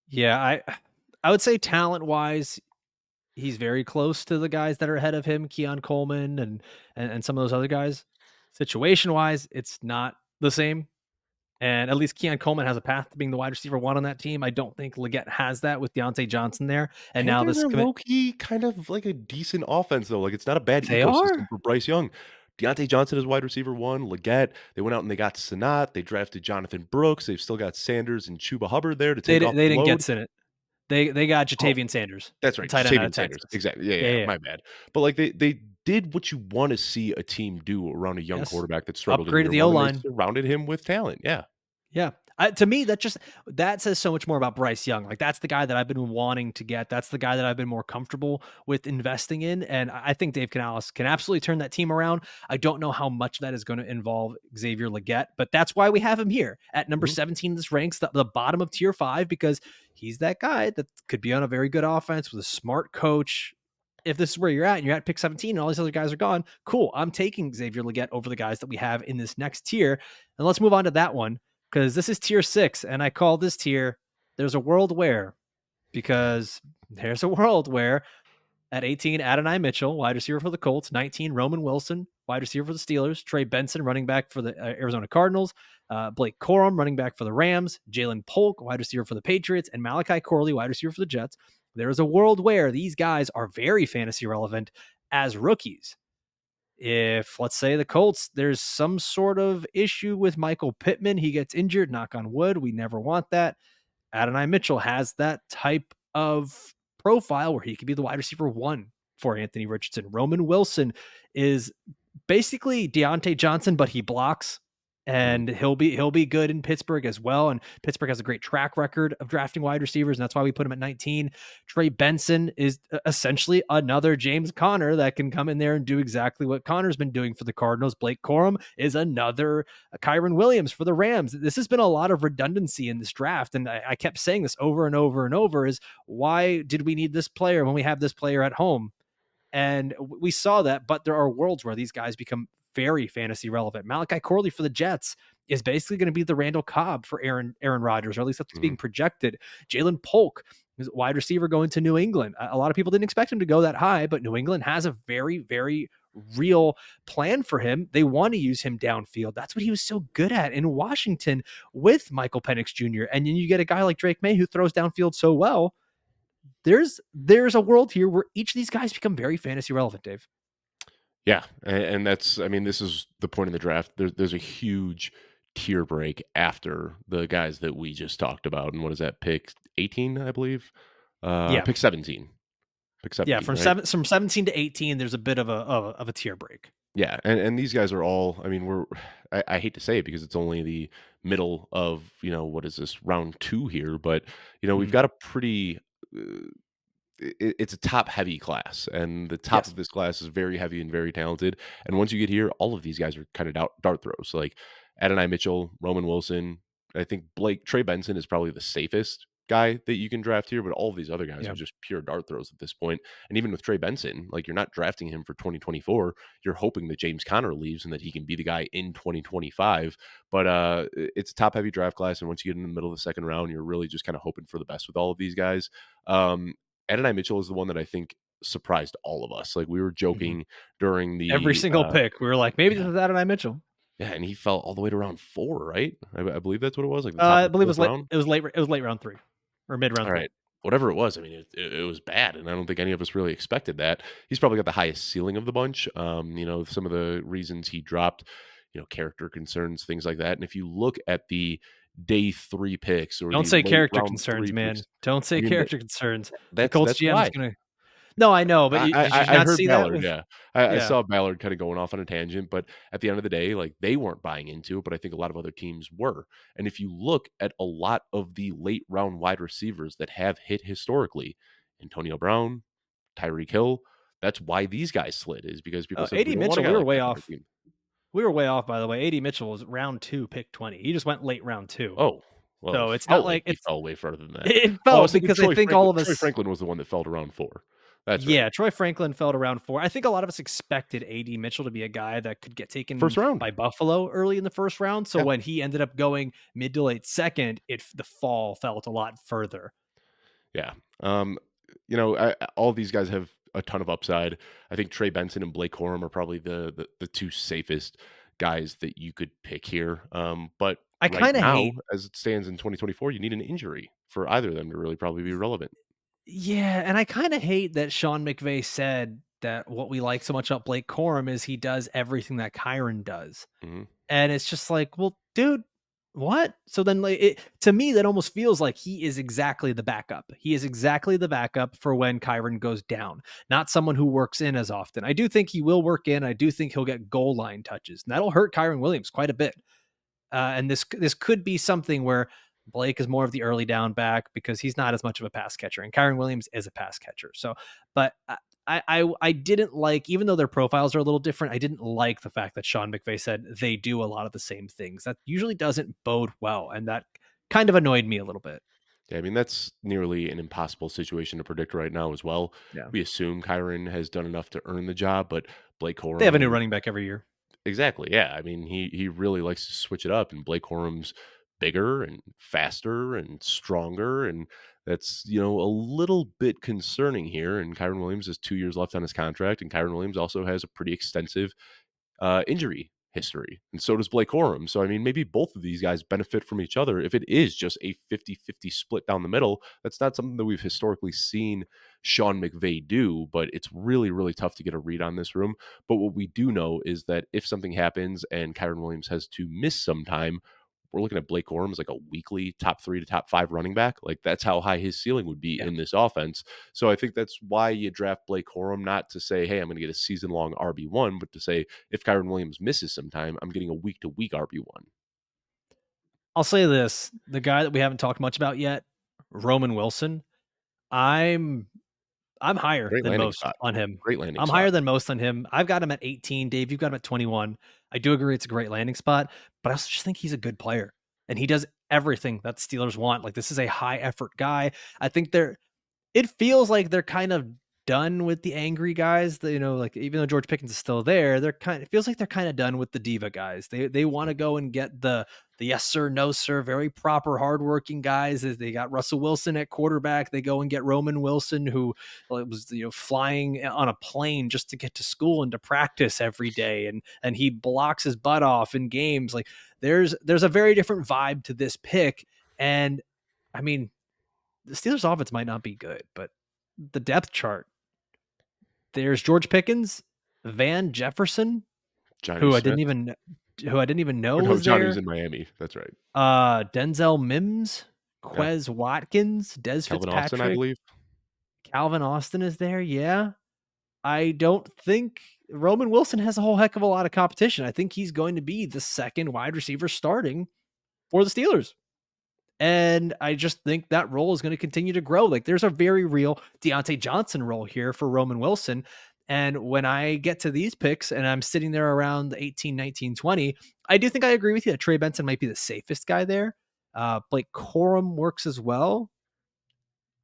Yeah, I would say talent-wise, he's very close to the guys that are ahead of him, Keon Coleman and some of those other guys. Situation-wise, it's not the same. And at least Keon Coleman has a path to being the wide receiver one on that team. I don't think Legette has that with Deontay Johnson there. And now Panthers this are commit, low key kind of like a decent offense, though. Like, it's not a bad they ecosystem are. for Bryce Young. Deontay Johnson is wide receiver one. Legette, they went out and they got Sinnott. They drafted Jonathan Brooks. They've still got Sanders and Chuba Hubbard there to take off They the didn't get load. Sinnott. They got Oh, Jatavian Sanders, that's the right, tight end out of Ja'Tavion Sanders. Texas. Exactly. Yeah, Yeah, yeah, yeah, yeah. my bad. But like they did what you want to see a team do around a young Yes. quarterback that struggled in Upgraded year the one, and they O-line. surrounded him with talent. Yeah. Yeah. To me, that says so much more about Bryce Young. Like that's the guy that I've been wanting to get. That's the guy that I've been more comfortable with investing in. And I think Dave Canales can absolutely turn that team around. I don't know how much that is going to involve Xavier Legette, but that's why we have him here at number Mhm. 17. This ranks the bottom of tier 5 because he's that guy that could be on a very good offense with a smart coach. If this is where you're at and you're at pick 17 and all these other guys are gone, cool. I'm taking Xavier Legette over the guys that we have in this next tier. And let's move on to that one because this is tier 6. And I call this tier There's a World Where, because there's a world where at 18, Adonai Mitchell, wide receiver for the Colts. 19, Roman Wilson, wide receiver for the Steelers. Trey Benson, running back for the Arizona Cardinals. Blake Corum, running back for the Rams. Jalen Polk, wide receiver for the Patriots. And Malachi Corley, wide receiver for the Jets. There is a world where these guys are very fantasy relevant as rookies. If, let's say, the Colts, there's some sort of issue with Michael Pittman, he gets injured, knock on wood, we never want that. Adonai Mitchell has that type of profile where he could be the wide receiver one for Anthony Richardson. Roman Wilson is basically Deontay Johnson, but he blocks. Mhm. And he'll be good in Pittsburgh as well. And Pittsburgh has a great track record of drafting wide receivers, and that's why we put him at 19. Trey Benson is essentially another James Conner that can come in there and do exactly what Conner's been doing for the Cardinals. Blake Corum is another Kyron Williams for the Rams. This has been a lot of redundancy in this draft, and I kept saying this over and over and over: is why did we need this player when we have this player at home? And we saw that, but there are worlds where these guys become very fantasy relevant. Malachi Corley for the Jets is basically going to be the Randall Cobb for Aaron Rodgers, or at least that's what's being Mhm. projected. Jalen Polk is a wide receiver going to New England. A lot of people didn't expect him to go that high, but New England has a very, very real plan for him. They want to use him downfield. That's what he was so good at in Washington with Michael Penix Jr. And then you get a guy like Drake Maye who throws downfield so well. There's a world here where each of these guys become very fantasy relevant, Dave. Yeah, and that's, I mean, this is the point in the draft. There's a huge tier break after the guys that we just talked about. And what is that, pick 18, I believe? Yeah. Pick 17. Pick Yeah, 17, right? from 17 to 18, there's a bit of a tier break. Yeah, and these guys are all, I mean, I hate to say it because it's only the middle of, what is this, round 2 here, but, we've Mhm. got a pretty uh, it's a top heavy class, and the top Yes. of this class is very heavy and very talented. And once you get here, all of these guys are kind of dart throws. Like Adonai Mitchell, Roman Wilson. I think Trey Benson is probably the safest guy that you can draft here, but all of these other guys are Yeah. just pure dart throws at this point. And even with Trey Benson, like, you're not drafting him for 2024. You're hoping that James Conner leaves and that he can be the guy in 2025. But it's a top heavy draft class, and once you get in the middle of the second round, you're really just kind of hoping for the best with all of these guys. Um, Adonai Mitchell is the one that I think surprised all of us. Like, we were Mhm. joking during Every the single pick, we were like, maybe this yeah, is Adonai Mitchell. yeah, and he fell all the way to round 4, right? I believe that's what it was, like the top I of the believe 4th round? it was late round 3 or mid round All 3. right. Whatever it was, I mean, it was bad, and I don't think any of us really expected that. He's probably got the highest ceiling of the bunch. Some of the reasons he dropped, character concerns, things like that. And if you look at the day 3 picks or Don't the say late character round concerns, 3 picks, man. Don't I say mean, character concerns. The that's Colts that's GM is why. gonna. No, I know, but did you I not heard see that Ballard, with? yeah. I Yeah. saw Ballard kinda going off on a tangent, but at the end of the day, like, they weren't buying into it, but I think a lot of other teams were. And if you look at a lot of the late round wide receivers that have hit historically, Antonio Brown, Tyreek Hill, that's why these guys slid, is because people said, "We AD don't want a Mitchell, guy we were like way that on our off. team." We were way off, by the way. AD Mitchell was round 2, pick 20. He just went late round 2. Oh, well, it So it's not felt like like he it's fell way further than that. it Oh, I was felt thinking because I think all of Troy us. Franklin was the one that fell to round 4. That's right. Yeah, Troy Franklin fell to round 4. I think a lot of us expected AD Mitchell to be a guy that could get taken First round. by Buffalo early in the first round. So Yeah. when he ended up going mid to late second, the fall felt a lot further. Yeah. Um, all these guys have a ton of upside. I think Trey Benson and Blake Corum are probably the two safest guys that you could pick here. But I right kind of now, hate as it stands in 2024, you need an injury for either of them to really probably be relevant. Yeah, and I kind of hate that Sean McVay said that what we like so much about Blake Corum is he does everything that Kyron does. Hmm. And it's just like, well, dude, what? So then, like, to me, that almost feels like he is exactly the backup. He is exactly the backup for when Kyron goes down, not someone who works in as often. I do think he will work in. I do think he'll get goal line touches, and that'll hurt Kyron Williams quite a bit. And this could be something where Blake is more of the early down back because he's not as much of a pass catcher, and Kyron Williams is a pass catcher. So, but I didn't like, even though their profiles are a little different, I didn't like the fact that Sean McVay said they do a lot of the same things. That usually doesn't bode well, and that kind of annoyed me a little bit. Yeah, I mean, that's nearly an impossible situation to predict right now as well. Yeah, We assume Kyron has done enough to earn the job, but Blake they have Corum, a new running back every year. exactly. Yeah. I mean, he really likes to switch it up, and Blake Corum's bigger and faster and stronger, and that's a little bit concerning here. And Kyron Williams has 2 years left on his contract, and Kyron Williams also has a pretty extensive injury history, and so does Blake Corum. So, I mean, maybe both of these guys benefit from each other if it is just a 50-50 split down the middle. That's not something that we've historically seen Sean McVay do, but it's really, really tough to get a read on this room. But what we do know is that if something happens and Kyron Williams has to miss some time, we're looking at Blake Corum as like a weekly top 3 to top 5 running back. Like, that's how high his ceiling would be Yeah. in this offense. So I think that's why you draft Blake Corum, not to say, hey, I'm going to get a season long RB1, but to say if Kyron Williams misses some time, I'm getting a week to week RB1. I'll say this: the guy that we haven't talked much about yet, Roman Wilson. I'm I'm higher Great than landing most spot. on him. Great landing I'm spot. higher than most on him. I've got him at 18. Dave, you've got him at 21. I do agree it's a great landing spot, but I also just think he's a good player and he does everything that the Steelers want. Like, this is a high effort guy. I think it feels like they're kind of done with the angry guys. Like, even though George Pickens is still there, it feels like they're kind of done with the diva guys. They want to go and get the yes sir, no sir, very proper, hardworking guys. As they got Russell Wilson at quarterback, they go and get Roman Wilson, who was flying on a plane just to get to school and to practice every day, and he blocks his butt off in games. Like, there's a very different vibe to this pick, and I mean, the Steelers' offense might not be good, but the depth chart, there's George Pickens, Van Jefferson, Johnny who I Smith. didn't even who I didn't even know Oh, no, was Johnny's there. in Miami. That's right. Denzel Mims, Yeah. Quez Watkins, Des Calvin Austin, I Fitzpatrick, believe. Calvin Austin is there. Yeah. I don't think Roman Wilson has a whole heck of a lot of competition. I think he's going to be the second wide receiver starting for the Steelers. And I just think that role is going to continue to grow. Like, there's a very real Deontay Johnson role here for Roman Wilson. And when I get to these picks and I'm sitting there around the 18, 19, 20, I do think I agree with you that Trey Benson might be the safest guy there. Blake Corum works as well.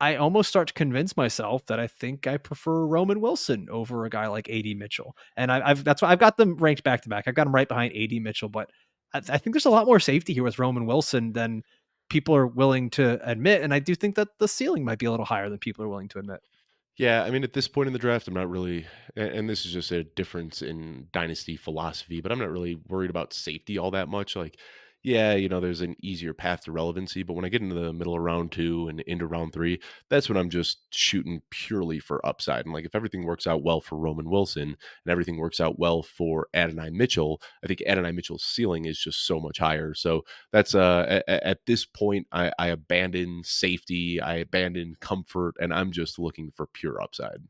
I almost start to convince myself that I think I prefer Roman Wilson over a guy like AD Mitchell. And that's why I've got them ranked back to back. I've got them right behind AD Mitchell, but I think there's a lot more safety here with Roman Wilson than people are willing to admit. And I do think that the ceiling might be a little higher than people are willing to admit. Yeah, I mean, at this point in the draft, I'm not really, and this is just a difference in dynasty philosophy, but I'm not really worried about safety all that much. Like, yeah, there's an easier path to relevancy, but when I get into the middle of round 2 and into round 3, that's when I'm just shooting purely for upside. And like, if everything works out well for Roman Wilson and everything works out well for Adonai Mitchell, I think Adonai Mitchell's ceiling is just so much higher. So that's at this point, I abandon safety, I abandon comfort, and I'm just looking for pure upside.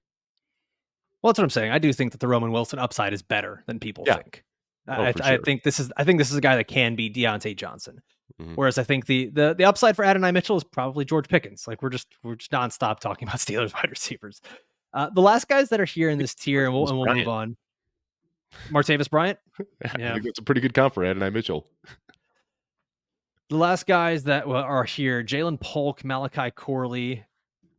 Well, that's what I'm saying. I do think that the Roman Wilson upside is better than people Yeah. think. Oh, for sure. I think this is a guy that can be Deontay Johnson. Mhm. Whereas I think the upside for Adonai Mitchell is probably George Pickens. Like, we're just nonstop talking about Steelers wide receivers. The last guys that are here in this tier, and we'll Martavis and we'll move Bryant. on. Martavis Bryant. I Yeah. think that's a pretty good comp for Adonai Mitchell. The last guys that are here: Jalen Polk, Malachi Corley.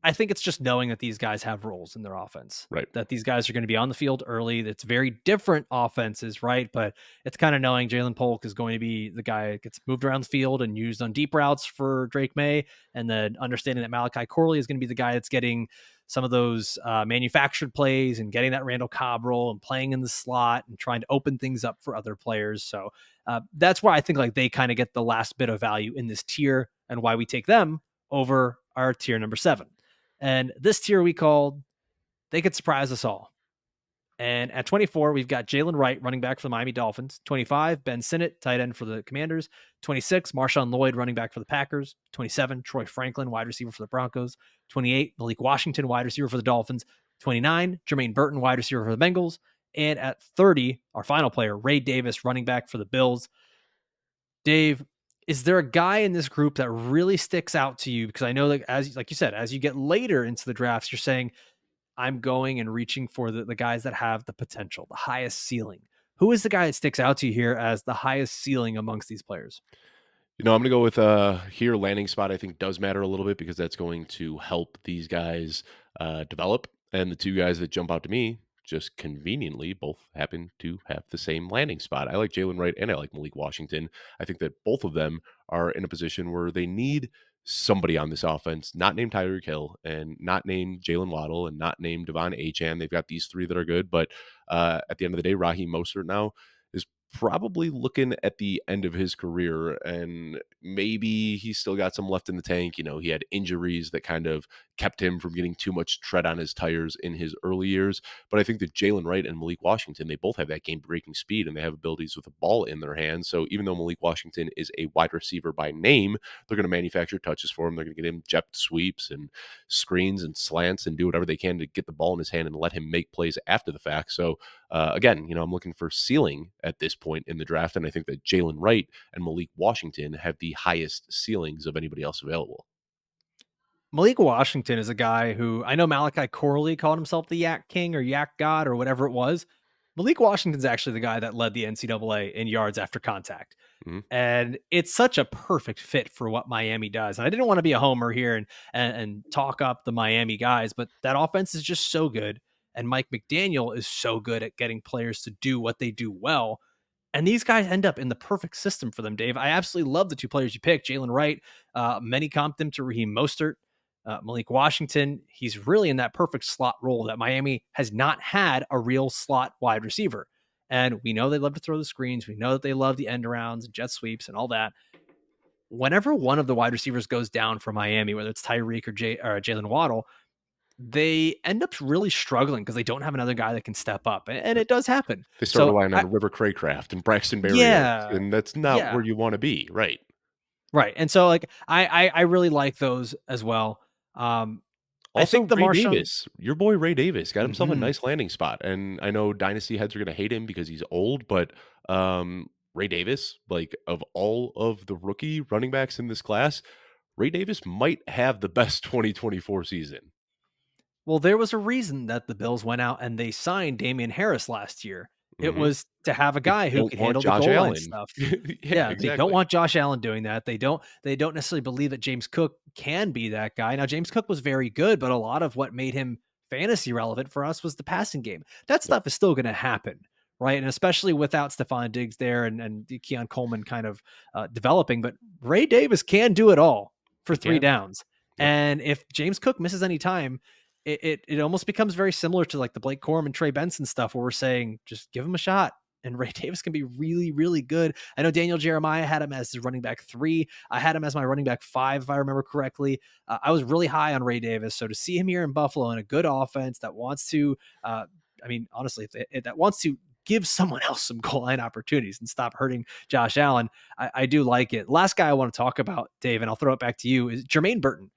I think it's just knowing that these guys have roles in their offense, Right. that these guys are going to be on the field early. It's very different offenses, right? But it's kind of knowing Jalen Polk is going to be the guy that gets moved around the field and used on deep routes for Drake Maye. And then understanding that Malachi Corley is going to be the guy that's getting some of those manufactured plays and getting that Randall Cobb role and playing in the slot and trying to open things up for other players. So that's why I think like they kind of get the last bit of value in this tier and why we take them over our tier number 7. And this tier we called They Could Surprise Us All. And at 24, we've got Jaylen Wright, running back for the Miami Dolphins. 25, Ben Sinnott, tight end for the Commanders. 26, MarShawn Lloyd, running back for the Packers. 27, Troy Franklin, wide receiver for the Broncos. 28, Malik Washington, wide receiver for the Dolphins. 29, Jermaine Burton, wide receiver for the Bengals. And at 30, our final player, Ray Davis, running back for the Bills. Dave, is there a guy in this group that really sticks out to you? Because I know that, as like you said, as you get later into the drafts, you're saying, I'm going and reaching for the guys that have the potential, the highest ceiling. Who is the guy that sticks out to you here as the highest ceiling amongst these players? I'm gonna go with here landing spot I think does matter a little bit because that's going to help these guys develop. And the two guys that jump out to me just conveniently both happen to have the same landing spot. I like Jaylen Wright and I like Malik Washington. I think that both of them are in a position where they need somebody on this offense, not named Tyreek Hill and not named Jalen Waddle and not named Devon Achan. They've got these three that are good, but at the end of the day, Raheem Mostert now is probably looking at the end of his career and maybe he's still got some left in the tank. He had injuries that kind of kept him from getting too much tread on his tires in his early years. But I think that Jaylen Wright and Malik Washington, they both have that game breaking speed and they have abilities with the ball in their hands. So even though Malik Washington is a wide receiver by name, they're going to manufacture touches for him. They're going to get him jet sweeps and screens and slants and do whatever they can to get the ball in his hand and let him make plays after the fact. So again, I'm looking for ceiling at this point in the draft, and I think that Jaylen Wright and Malik Washington have the highest ceilings of anybody else available. Malik Washington is a guy who I know Malachi Corley called himself the Yak King or Yak God or whatever it was. Malik Washington's actually the guy that led the NCAA in yards after contact. Mhm. And it's such a perfect fit for what Miami does. And I didn't want to be a homer here and talk up the Miami guys, but that offense is just so good. And Mike McDaniel is so good at getting players to do what they do well. And these guys end up in the perfect system for them, Dave. I absolutely love the two players you picked. Jaylen Wright, many comp them to Raheem Mostert. Malik Washington, he's really in that perfect slot role that Miami has not had a real slot wide receiver. And we know they love to throw the screens. We know that they love the end arounds and jet sweeps and all that. Whenever one of the wide receivers goes down for Miami, whether it's Tyreek or Jalen Waddle, they end up really struggling because they don't have another guy that can step up. And it does happen. They start So, relying on River Craycraft and Braxton Berrios, yeah, and that's not yeah. where you want to be, right? Right. And so like I really like those as well. I think Also, the Ray Marshawn. Davis, your boy Ray Davis got himself a Mhm. nice landing spot, and I know dynasty heads are gonna hate him because he's old, but, Ray Davis, like, of all of the rookie running backs in this class, Ray Davis might have the best 2024 season. Well, there was a reason that the Bills went out and they signed Damian Harris last year. It Mhm. was to have a They guy who don't could want handle the Josh goal line Allen. stuff. Yeah, Yeah, they don't exactly. want Josh Allen doing that. They don't necessarily believe that James Cook can be that guy. Now James Cook was very good, but a lot of what made him fantasy relevant for us was the passing game. That Yep. stuff is still going to happen, right? And especially without Stephon Diggs there and Keon Coleman kind of developing, but Ray Davis can do it all for He three can. downs. Yep. And if James Cook misses any time, it almost becomes very similar to like the Blake Corum and Trey Benson stuff where we're saying just give him a shot. And Ray Davis can be really, really good. I know Daniel Jeremiah had him as his running back 3. I had him as my running back 5, if I remember correctly. I was really high on Ray Davis. So to see him here in Buffalo in a good offense that wants to, honestly, that wants to give someone else some goal line opportunities and stop hurting Josh Allen, I do like it. Last guy I want to talk about, Dave, and I'll throw it back to you, is Jermaine Burton.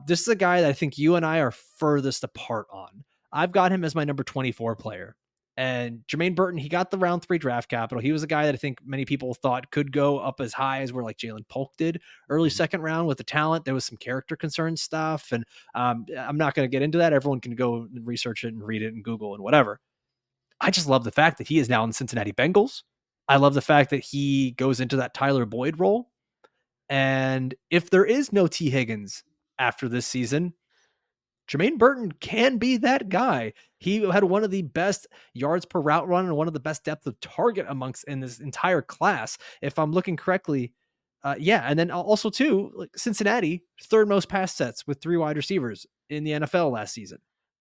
This is a guy that I think you and I are furthest apart on. I've got him as my number 24 player. And Jermaine Burton, he got the round 3 draft capital. He was a guy that I think many people thought could go up as high as where like Jalen Polk did early Mhm. second round with the talent. There was some character concern stuff. And I'm not going to get into that. Everyone can go and research it and read it and Google and whatever. I just love the fact that he is now in the Cincinnati Bengals. I love the fact that he goes into that Tyler Boyd role. And if there is no T. Higgins after this season, Jermaine Burton can be that guy. He had one of the best yards per route run and one of the best depth of target amongst in this entire class, if I'm looking correctly. Yeah, and then also too, like Cincinnati, third most pass sets with 3 wide receivers in the NFL last season.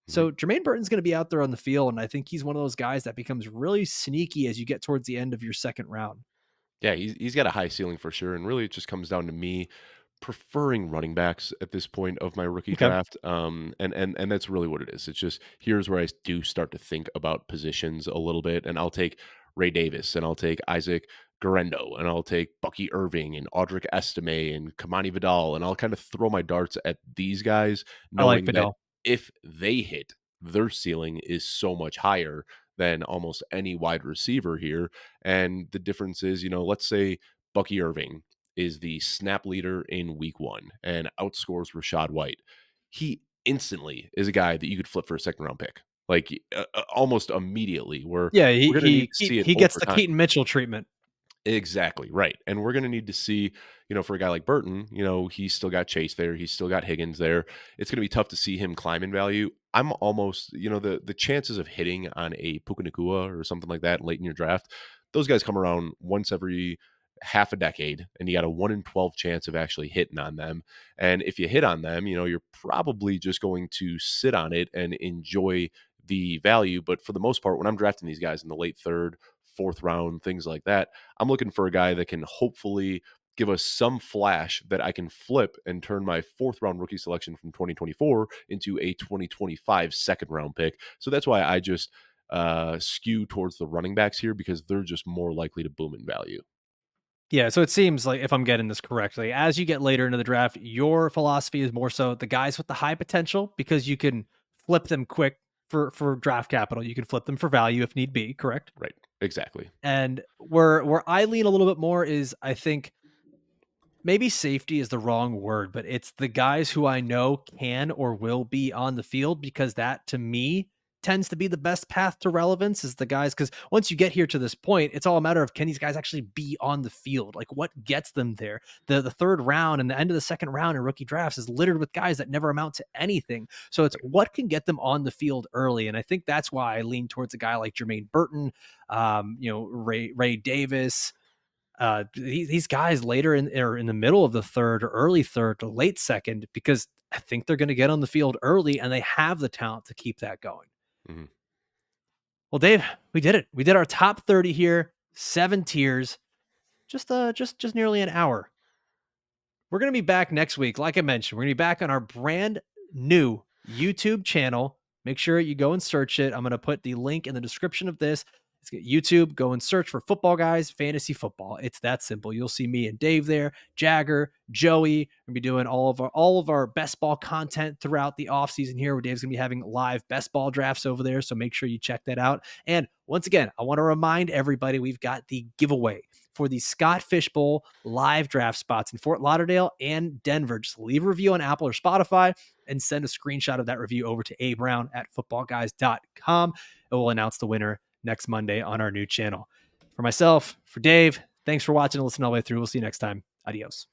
Mhm. So Jermaine Burton's going to be out there on the field, and I think he's one of those guys that becomes really sneaky as you get towards the end of your second round. Yeah, he's got a high ceiling for sure, and really it just comes down to me preferring running backs at this point of my rookie Okay. draft. And that's really what it is. It's just here's where I do start to think about positions a little bit, and I'll take Ray Davis, and I'll take Isaac Garendo, and I'll take Bucky Irving, and Audric Estime, and Kamani Vidal, and I'll kind of throw my darts at these guys, I like knowing that Vidal. if they hit, their ceiling is so much higher than almost any wide receiver here. And the difference is, let's say Bucky Irving is the snap leader in week 1 and outscores Rashad White. He instantly is a guy that you could flip for a second round pick, like almost immediately, where Yeah, we're going to need to see it he gets over the time. Keaton Mitchell treatment. Exactly, right, and we're gonna need to see, for a guy like Burton, he's still got Chase there, he's still got Higgins there. It's gonna be tough to see him climb in value. I'm almost, the chances of hitting on a Puka Nacua or something like that late in your draft, those guys come around once every half a decade, and you got a 1 in 12 chance of actually hitting on them. And if you hit on them, you're probably just going to sit on it and enjoy the value. But for the most part, when I'm drafting these guys in the late third, fourth round, things like that, I'm looking for a guy that can hopefully give us some flash that I can flip and turn my fourth round rookie selection from 2024 into a 2025 second round pick. So that's why I just skew towards the running backs here, because they're just more likely to boom in value. Yeah, so it seems like, if I'm getting this correctly, as you get later into the draft, your philosophy is more so the guys with the high potential, because you can flip them quick for draft capital. You can flip them for value if need be, correct? Right. Exactly. And where I lean a little bit more is, I think maybe safety is the wrong word, but it's the guys who I know can or will be on the field, because that to me tends to be the best path to relevance, is the guys. Because once you get here to this point, it's all a matter of, can these guys actually be on the field? Like, what gets them there? The third round and the end of the second round in rookie drafts is littered with guys that never amount to anything. So it's Right. what can get them on the field early. And I think that's why I lean towards a guy like Jermaine Burton, Ray Davis, these guys later in, or in the middle of the third or early third to late second, because I think they're going to get on the field early and they have the talent to keep that going. Mhm. Well, Dave, we did it. We did our top 30 here, 7 tiers, just nearly an hour. We're going to be back next week. Like I mentioned, we're going to be back on our brand new YouTube channel. Make sure you go and search it. I'm going to put the link in the description of this. It's YouTube. Go and search for Football Guys Fantasy Football. It's that simple. You'll see me and Dave there, Jagger, Joey. We're going to be doing all of our best ball content throughout the offseason here, where Dave's going to be having live best ball drafts over there. So make sure you check that out. And once again, I want to remind everybody, we've got the giveaway for the Scott Fish Bowl live draft spots in Fort Lauderdale and Denver. Just leave a review on Apple or Spotify and send a screenshot of that review over to abrown@footballguys.com. And we'll announce the winner next Monday on our new channel. For myself, for Dave, thanks for watching and listening all the way through. We'll see you next time. Adios.